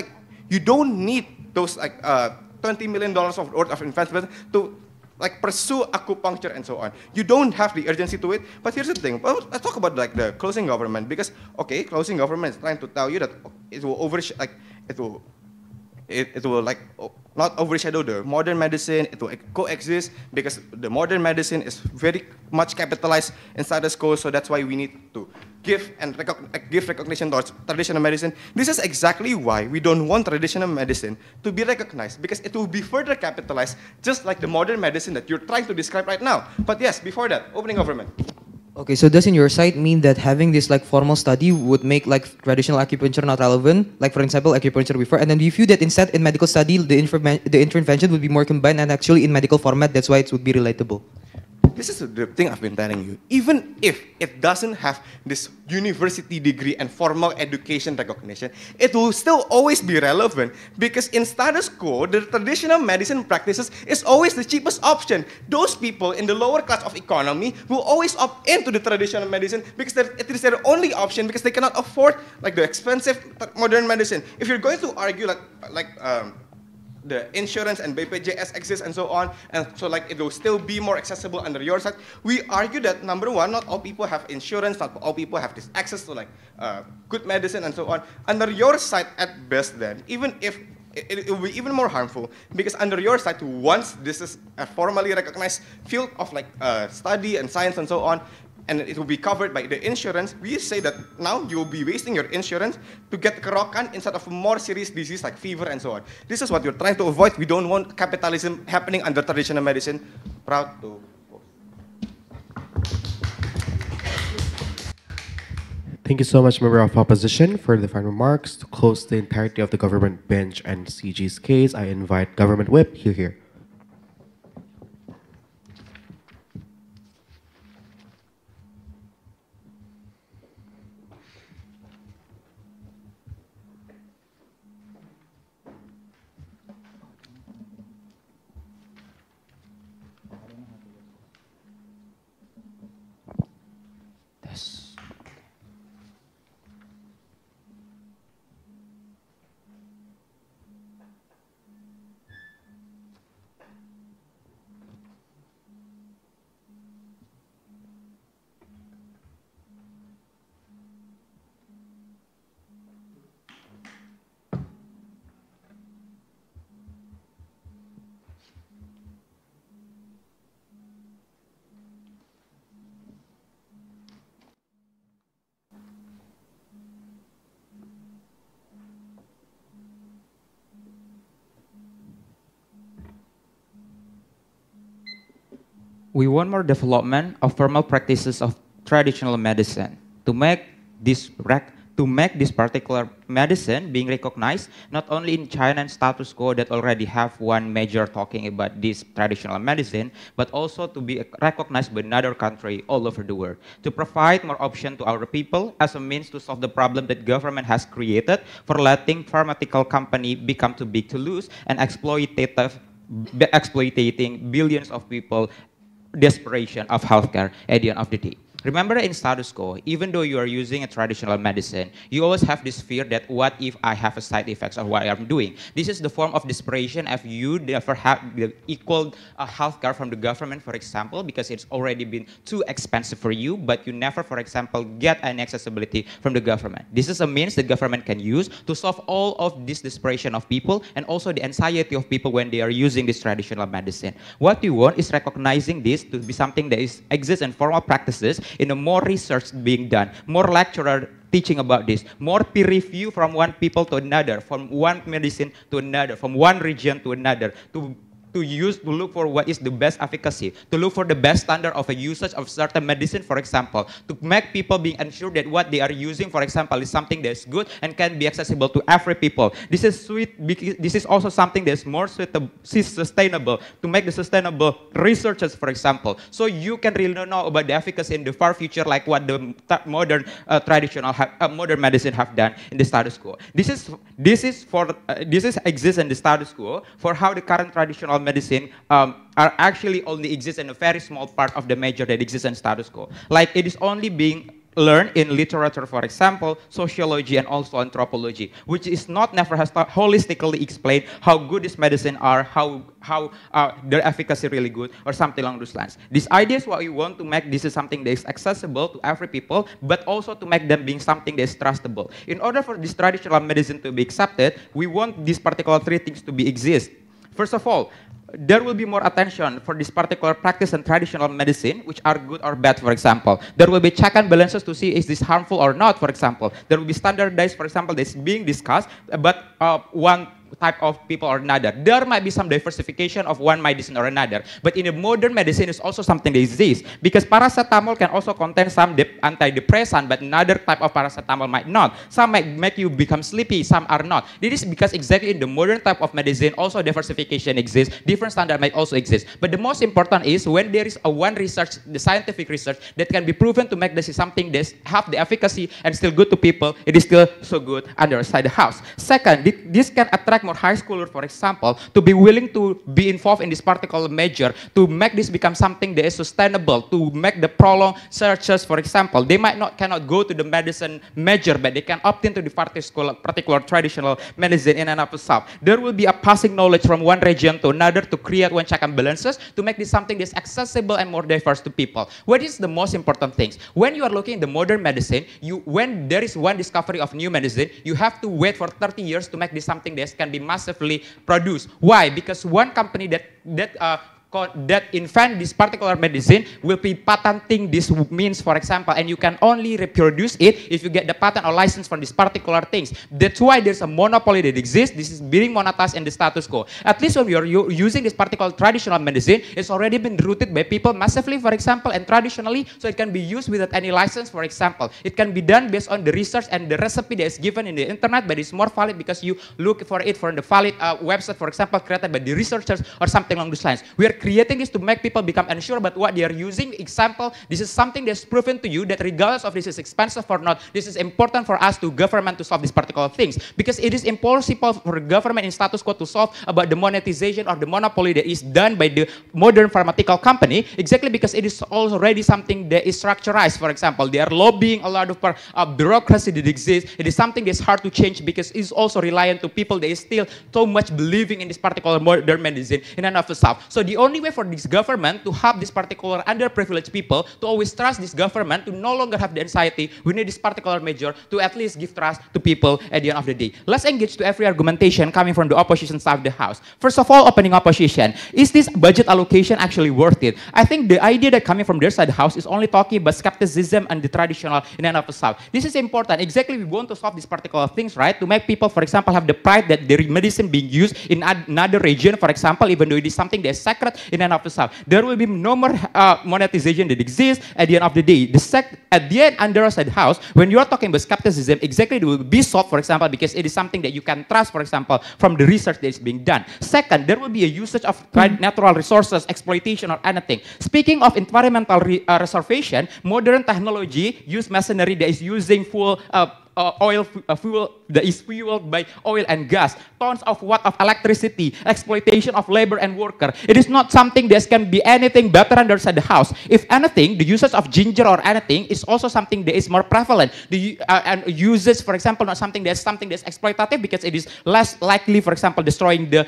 you don't need those $20 million worth of investment to pursue acupuncture and so on. You don't have the urgency to it. But here's the thing, let's talk about the closing government, because okay, closing government is trying to tell you that it will not overshadow the modern medicine, it will coexist, because the modern medicine is very much capitalized in status quo, so that's why we need to give recognition towards traditional medicine. This is exactly why we don't want traditional medicine to be recognized, because it will be further capitalized, just like the modern medicine that you're trying to describe right now. But yes, before that, opening government. Okay, so does in your side mean that having this formal study would make traditional acupuncture not relevant? For example, acupuncture before, and then do you feel that instead in medical study the intervention would be more combined and actually in medical format, that's why it would be relatable? This is the thing I've been telling you. Even if it doesn't have this university degree and formal education recognition, it will still always be relevant because in status quo, the traditional medicine practices is always the cheapest option. Those people in the lower class of economy will always opt into the traditional medicine because it is their only option because they cannot afford like the expensive modern medicine. If you're going to argue the insurance and BPJS exist and so on, and so like it will still be more accessible under your side. We argue that number one, not all people have insurance, not all people have this access to like good medicine and so on. Under your side at best then, even if it will be even more harmful because under your side, once this is a formally recognized field of like study and science and so on, and it will be covered by the insurance, we say that now you will be wasting your insurance to get kerokan instead of a more serious disease like fever and so on. This is what we're trying to avoid. We don't want capitalism happening under traditional medicine. Proud to. Thank you so much, Member of Opposition, for the final remarks. To close the entirety of the government bench and CG's case, I invite Government Whip here. We want more development of formal practices of traditional medicine to make this particular medicine being recognized not only in China and status quo that already have one major talking about this traditional medicine, but also to be recognized by another country all over the world, to provide more option to our people as a means to solve the problem that government has created for letting pharmaceutical company become too big to lose and exploiting billions of people desperation of healthcare at the end of the day. Remember in status quo, even though you are using a traditional medicine, you always have this fear that what if I have a side effects of what I'm doing? This is the form of desperation if you never have the equal healthcare from the government, for example, because it's already been too expensive for you, but you never, for example, get any accessibility from the government. This is a means the government can use to solve all of this desperation of people and also the anxiety of people when they are using this traditional medicine. What we want is recognizing this to be something that exists in formal practices, in a more research being done, more lecturer teaching about this, more peer review from one people to another, from one medicine to another, from one region to another, to look for what is the best efficacy, to look for the best standard of a usage of certain medicine, for example, to make people being ensured that what they are using, for example, is something that is good and can be accessible to every people. This is sweet because this is also something that is more sustainable, to make the sustainable researches, for example, so you can really know about the efficacy in the far future, like what the modern modern medicine have done in the status quo. This exists in the status quo for how the current traditional medicine are actually only exist in a very small part of the major that exists in status quo. Like it is only being learned in literature, for example, sociology and also anthropology, which is never has holistically explained how good this medicine are, how their efficacy really good, or something along those lines. This idea is what we want to make. This is something that is accessible to every people, but also to make them being something that is trustable. In order for this traditional medicine to be accepted, we want these particular three things to be exist. First of all, there will be more attention for this particular practice and traditional medicine, which are good or bad, for example. There will be check and balances to see is this harmful or not, for example. There will be standardized, for example, that's being discussed, but one type of people or another. There might be some diversification of one medicine or another, but in the modern medicine, it's also something that exists because paracetamol can also contain some antidepressant, but another type of paracetamol might not. Some might make you become sleepy, some are not. This is because exactly in the modern type of medicine, also diversification exists. Different standard might also exist. But the most important is when there is a one research, the scientific research that can be proven to make this something that have the efficacy and still good to people, it is still so good underside the house. Second, this can attract more high schoolers, for example, to be willing to be involved in this particular measure, to make this become something that is sustainable, to make the prolonged searches, for example. They might not cannot go to the medicine major, but they can opt into the particular traditional medicine in and of itself. There will be a passing knowledge from one region to another to create one check and balances to make this something that's accessible and more diverse to people. What is the most important things? When you are looking at the modern medicine, when there is one discovery of new medicine, you have to wait for 30 years to make this something that can be massively produced. Why? Because one company that invent this particular medicine will be patenting this means, for example, and you can only reproduce it if you get the patent or license for these particular things. That's why there's a monopoly that exists. This is being monetized in the status quo. At least when you're using this particular traditional medicine, it's already been rooted by people massively, for example, and traditionally, so it can be used without any license, for example. It can be done based on the research and the recipe that is given in the internet, but it's more valid because you look for it from the valid website, for example, created by the researchers or something along those lines. We are creating this to make people become unsure about what they are using. Example, this is something that's proven to you that regardless of this is expensive or not, this is important for us to government to solve these particular things. Because it is impossible for government in status quo to solve about the monetization or the monopoly that is done by the modern pharmaceutical company, exactly because it is already something that is structurized. For example, they are lobbying a lot of bureaucracy that exists. It is something that's hard to change because it's also reliant to people that is still so much believing in this particular modern medicine in and of itself. So the only way for this government to have this particular underprivileged people to always trust this government, to no longer have the anxiety, we need this particular measure to at least give trust to people at the end of the day. Let's engage to every argumentation coming from the opposition side of the house. First of all, opening opposition. Is this budget allocation actually worth it? I think the idea that coming from their side of the house is only talking about skepticism and the traditional in and of itself. This is important. Exactly, we want to solve these particular things, right? To make people, for example, have the pride that the medicine being used in another region, for example, even though it is something that is sacred in and of itself. There will be no more monetization that exists at the end of the day. At the end, under outside house, when you are talking about skepticism, exactly it will be solved, for example, because it is something that you can trust, for example, from the research that is being done. Second, there will be a usage of natural resources, exploitation, or anything. Speaking of environmental reservation, modern technology use machinery that is using fuel fuel that is fueled by oil and gas, tons of watt of electricity, exploitation of labor and worker. It is not something that can be anything better underside the house. If anything, the usage of ginger or anything is also something that is more prevalent. And uses, for example, not something that's exploitative because it is less likely, for example, destroying the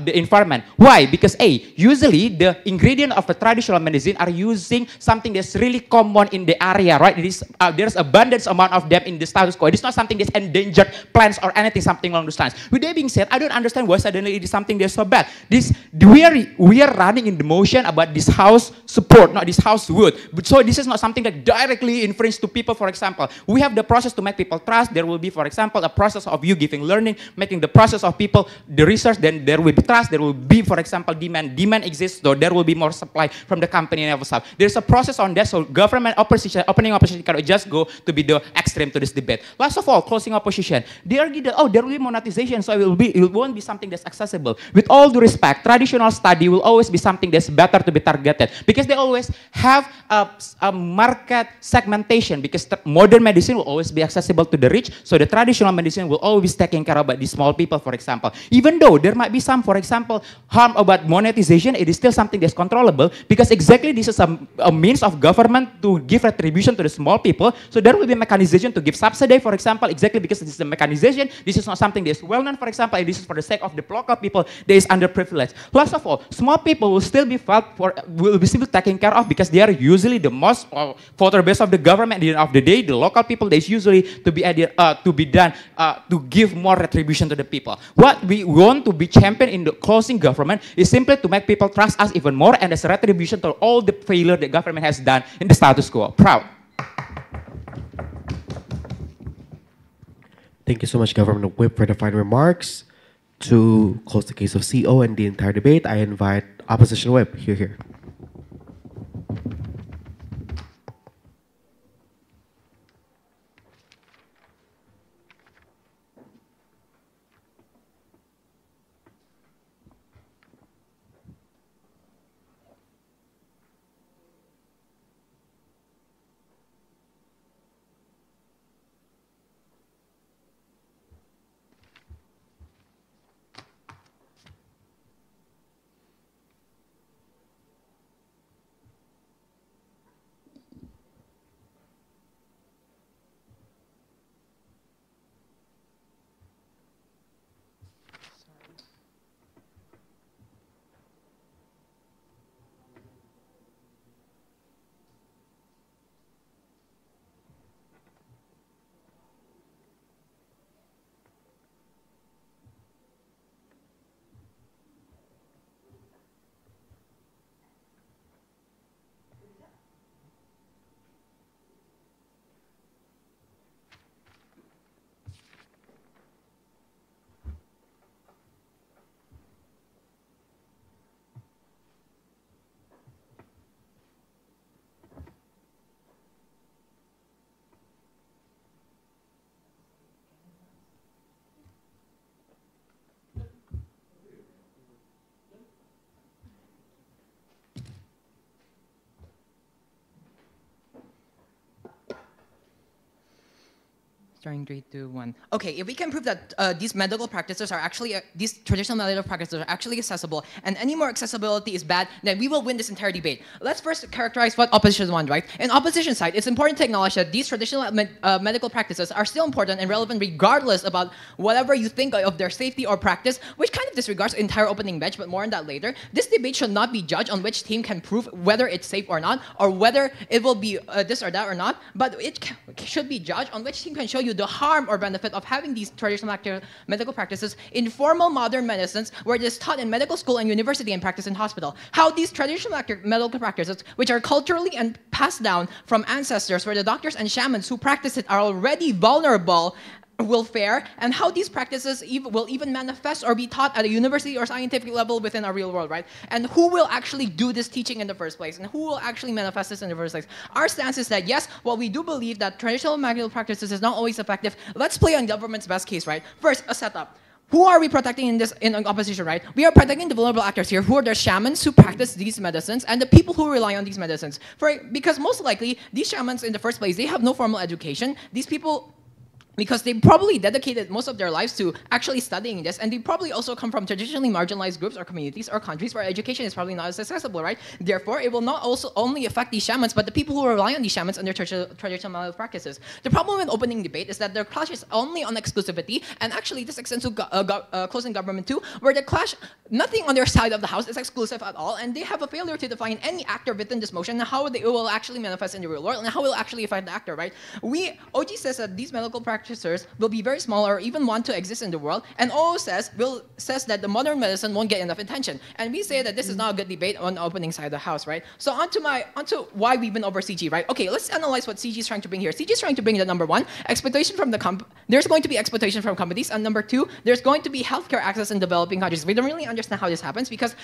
environment. Why? Because usually the ingredient of the traditional medicine are using something that's really common in the area, right? It is there's abundance amount of them in the status quo. It is not something that's endangered plants or anything, something along those lines. With that being said, I don't understand why suddenly it is something that's so bad. We are running in the motion about this house support, not this house wood. But so this is not something that directly infringes to people, for example. We have the process to make people trust. There will be, for example, a process of you giving learning, making the process of people, the research, then there will be trust. There will be, for example, demand. Demand exists, so there will be more supply from the company and stuff. There's a process on that, so government opposition, opening opposition cannot just go to be the extreme to this debate. Last of all, closing opposition. They argue that, there will be monetization, so it won't be something that's accessible. With all due respect, traditional study will always be something that's better to be targeted because they always have a market segmentation, because modern medicine will always be accessible to the rich, so the traditional medicine will always taking care about the small people, for example. Even though there might be some, for example, harm about monetization, it is still something that's controllable because exactly this is a means of government to give retribution to the small people, so there will be a mechanization to give subsidy, for example, exactly because this is the mechanization. This is not something that is well known, for example, and this is for the sake of the local people that is underprivileged. Last of all, small people will still be still taken care of because they are usually the most voter base of the government. At the end of the day, the local people that is usually to be done to give more retribution to the people. What we want to be champion in the closing government is simply to make people trust us even more, and as a retribution to all the failure the government has done in the status quo. Proud. Thank you so much, Government Whip, for the fine remarks. To close the case of CO and the entire debate, I invite Opposition Whip. Here. Starting 3, 2, 1. Okay, if we can prove that these medical practices are actually, these traditional medical practices are actually accessible, and any more accessibility is bad, then we will win this entire debate. Let's first characterize what opposition wants, right? In opposition side, it's important to acknowledge that these traditional medical practices are still important and relevant regardless about whatever you think of their safety or practice, which kind of disregards the entire opening bench, but more on that later. This debate should not be judged on which team can prove whether it's safe or not, or whether it will be this or that or not, but it should be judged on which team can show you the harm or benefit of having these traditional medical practices in formal modern medicines where it is taught in medical school and university and practice in hospital. How these traditional medical practices, which are culturally and passed down from ancestors where the doctors and shamans who practice it are already vulnerable, will fare, and how these practices will even manifest or be taught at a university or scientific level within our real world, right? And who will actually do this teaching in the first place, and who will actually manifest this in the first place? Our stance is that yes, while we do believe that traditional medical practices is not always effective, let's play on government's best case, right? First, a setup. Who are we protecting in opposition, right? We are protecting the vulnerable actors here, who are the shamans who practice these medicines and the people who rely on these medicines. Because most likely, these shamans in the first place, they have no formal education. These people, because they probably dedicated most of their lives to actually studying this, and they probably also come from traditionally marginalized groups or communities or countries where education is probably not as accessible, right? Therefore, it will not also only affect these shamans, but the people who rely on these shamans and their traditional medical practices. The problem with opening debate is that their clash is only on exclusivity, and actually this extends to closing government too, where the clash, nothing on their side of the house is exclusive at all, and they have a failure to define any actor within this motion and how it will actually manifest in the real world and how it will actually affect the actor, right? OG says that these medical practices will be very small or even want to exist in the world, and OO says that the modern medicine won't get enough attention. And we say that this is not a good debate on the opening side of the house, right? So onto why we win over CG, right? Okay, let's analyze what CG is trying to bring here. CG is trying to bring the number one, exploitation from there's going to be exploitation from companies, and number two, there's going to be healthcare access in developing countries. We don't really understand how this happens because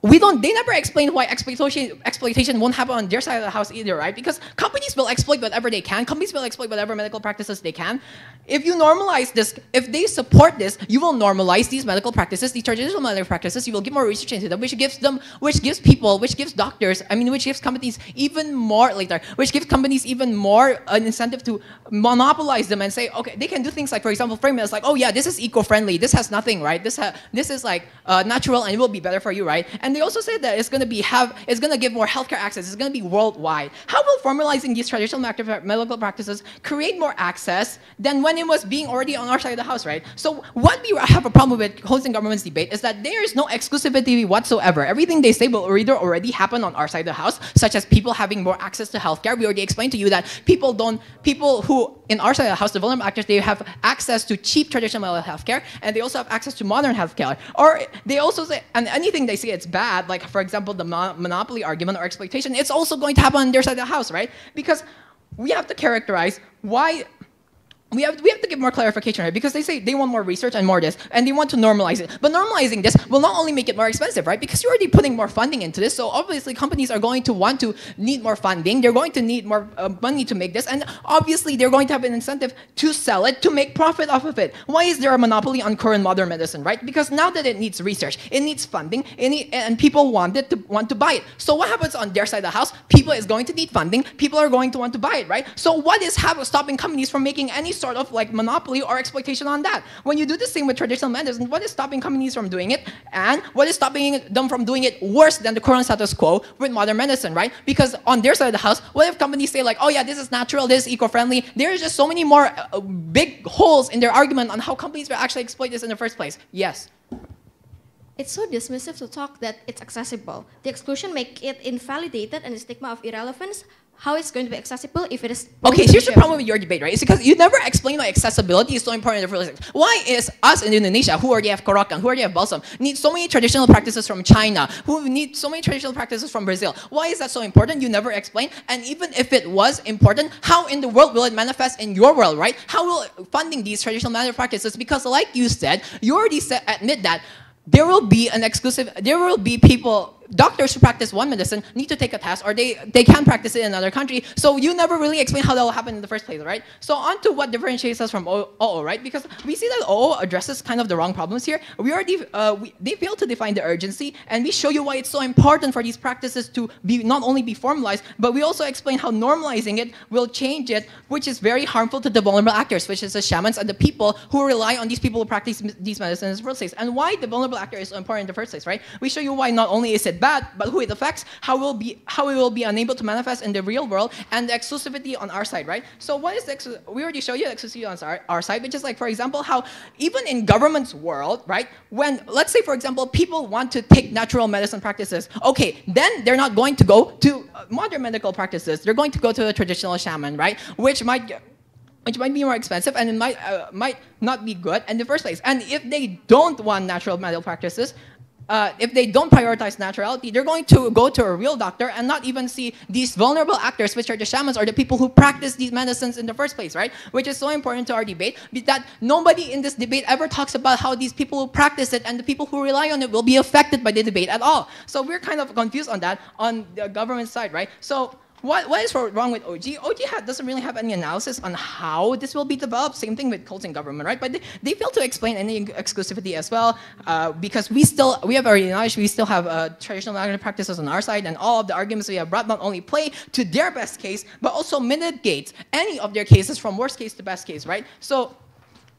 they never explain why exploitation won't happen on their side of the house either, right? Because companies will exploit whatever they can. Companies will exploit whatever medical practices they can. If you normalize this, if they support this, you will normalize these medical practices, these traditional medical practices. You will give more research into them, which gives doctors, which gives companies even more an incentive to monopolize them and say, okay, they can do things like, for example, frame it as like, oh yeah, this is eco-friendly, this has nothing, right? This is like natural and it will be better for you, right? And they also say that it's going to give more healthcare access. It's going to be worldwide. How will formalizing these traditional medical practices create more access than when it was being already on our side of the house, right? So what we have a problem with hosting government's debate is that there is no exclusivity whatsoever. Everything they say will either already happen on our side of the house, such as people having more access to healthcare. We already explained to you that people who in our side of the house, the vulnerable actors, they have access to cheap traditional healthcare, and they also have access to modern healthcare. Or they also say, and anything they say it's bad, like for example the monopoly argument or exploitation, it's also going to happen on their side of the house, right? Because we have to characterize why we have to give more clarification, right? Because they say they want more research and more this, and they want to normalize it. But normalizing this will not only make it more expensive, right? Because you're already putting more funding into this, so obviously companies are going to want to need more funding. They're going to need more money to make this, and obviously they're going to have an incentive to sell it, to make profit off of it. Why is there a monopoly on current modern medicine, right? Because now that it needs research, it needs funding, and people want to buy it. So what happens on their side of the house? People is going to need funding. People are going to want to buy it, right? So what is stopping companies from making any sort of like monopoly or exploitation on that? When you do the same with traditional medicine, what is stopping companies from doing it? And what is stopping them from doing it worse than the current status quo with modern medicine, right? Because on their side of the house, what if companies say like, oh yeah, this is natural, this is eco-friendly? There's just so many more big holes in their argument on how companies will actually exploit this in the first place. Yes. It's so dismissive to talk that it's accessible. The exclusion make it invalidated, and the stigma of irrelevance, how it's going to be accessible if it is... Okay, here's the problem with your debate, right? It's because you never explain why accessibility is so important in the first place. Why is us in Indonesia, who already have kerokan, who already have balsam, need so many traditional practices from China, who need so many traditional practices from Brazil? Why is that so important? You never explain. And even if it was important, how in the world will it manifest in your world, right? How will funding these traditional medical practices? Because like you said, you already admit that there will be people, doctors who practice one medicine need to take a test, or they can practice it in another country. So you never really explain how that will happen in the first place, right? So on to what differentiates us from OO, right? Because we see that OO addresses kind of the wrong problems here. We already, they fail to define the urgency, and we show you why it's so important for these practices to be not only be formalized, but we also explain how normalizing it will change it, which is very harmful to the vulnerable actors, which is the shamans and the people who rely on these people who practice these medicines in the first place. And why the vulnerable actor is so important in the first place, right? We show you why not only is it bad, but who it affects, how it will be unable to manifest in the real world, and the exclusivity on our side, right? So what is the we already showed you the exclusivity on our side, which is like, for example, how even in government's world, right, when, let's say, for example, people want to take natural medicine practices, okay, then they're not going to go to modern medical practices. They're going to go to a traditional shaman, right, which might be more expensive, and it might not be good in the first place. And if they don't want natural medical practices, if they don't prioritize naturality, they're going to go to a real doctor and not even see these vulnerable actors, which are the shamans or the people who practice these medicines in the first place, right? Which is so important to our debate, that nobody in this debate ever talks about how these people who practice it and the people who rely on it will be affected by the debate at all. So we're kind of confused on that on the government side, right? So what is wrong with OG? OG doesn't really have any analysis on how this will be developed. Same thing with cults in government, right? But they fail to explain any exclusivity as well, because we have already acknowledged we still have traditional medical practices on our side, and all of the arguments we have brought not only play to their best case, but also mitigate any of their cases from worst case to best case, right? So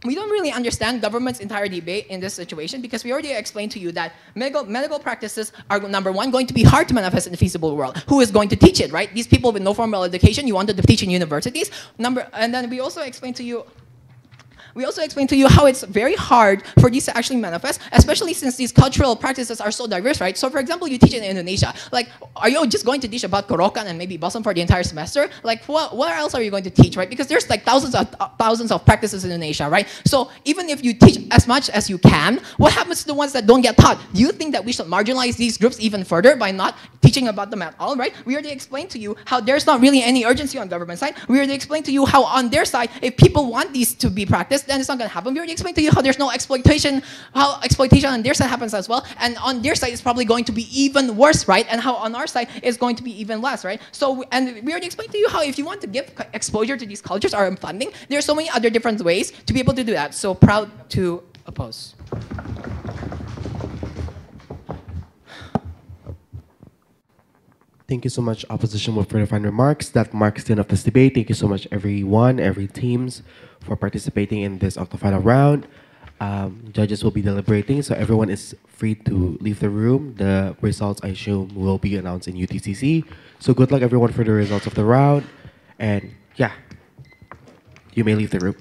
we don't really understand government's entire debate in this situation, because we already explained to you that medical practices are, number one, going to be hard to manifest in the feasible world. Who is going to teach it, right? These people with no formal education, you wanted to teach in universities. And then we also explained to you how it's very hard for these to actually manifest, especially since these cultural practices are so diverse, right? So for example, you teach in Indonesia. Like, are you just going to teach about kerokan and maybe balsam for the entire semester? Like, what else are you going to teach, right? Because there's like thousands of practices in Indonesia, right? So even if you teach as much as you can, what happens to the ones that don't get taught? Do you think that we should marginalize these groups even further by not teaching about them at all, right? We already explained to you how there's not really any urgency on government side. We already explained to you how on their side, if people want these to be practiced, then it's not going to happen. We already explained to you how there's no exploitation, how exploitation on their side happens as well, and on their side it's probably going to be even worse, right? And how on our side it's going to be even less, right? So, and we already explained to you how if you want to give exposure to these cultures or funding, there's so many other different ways to be able to do that. So proud to oppose. Thank you so much, opposition, for further final remarks. That marks the end of this debate. Thank you so much, everyone, every teams, for participating in this octofinal round. Judges will be deliberating, so everyone is free to leave the room. The results, I assume, will be announced in UTCC. So good luck, everyone, for the results of the round. And yeah, you may leave the room.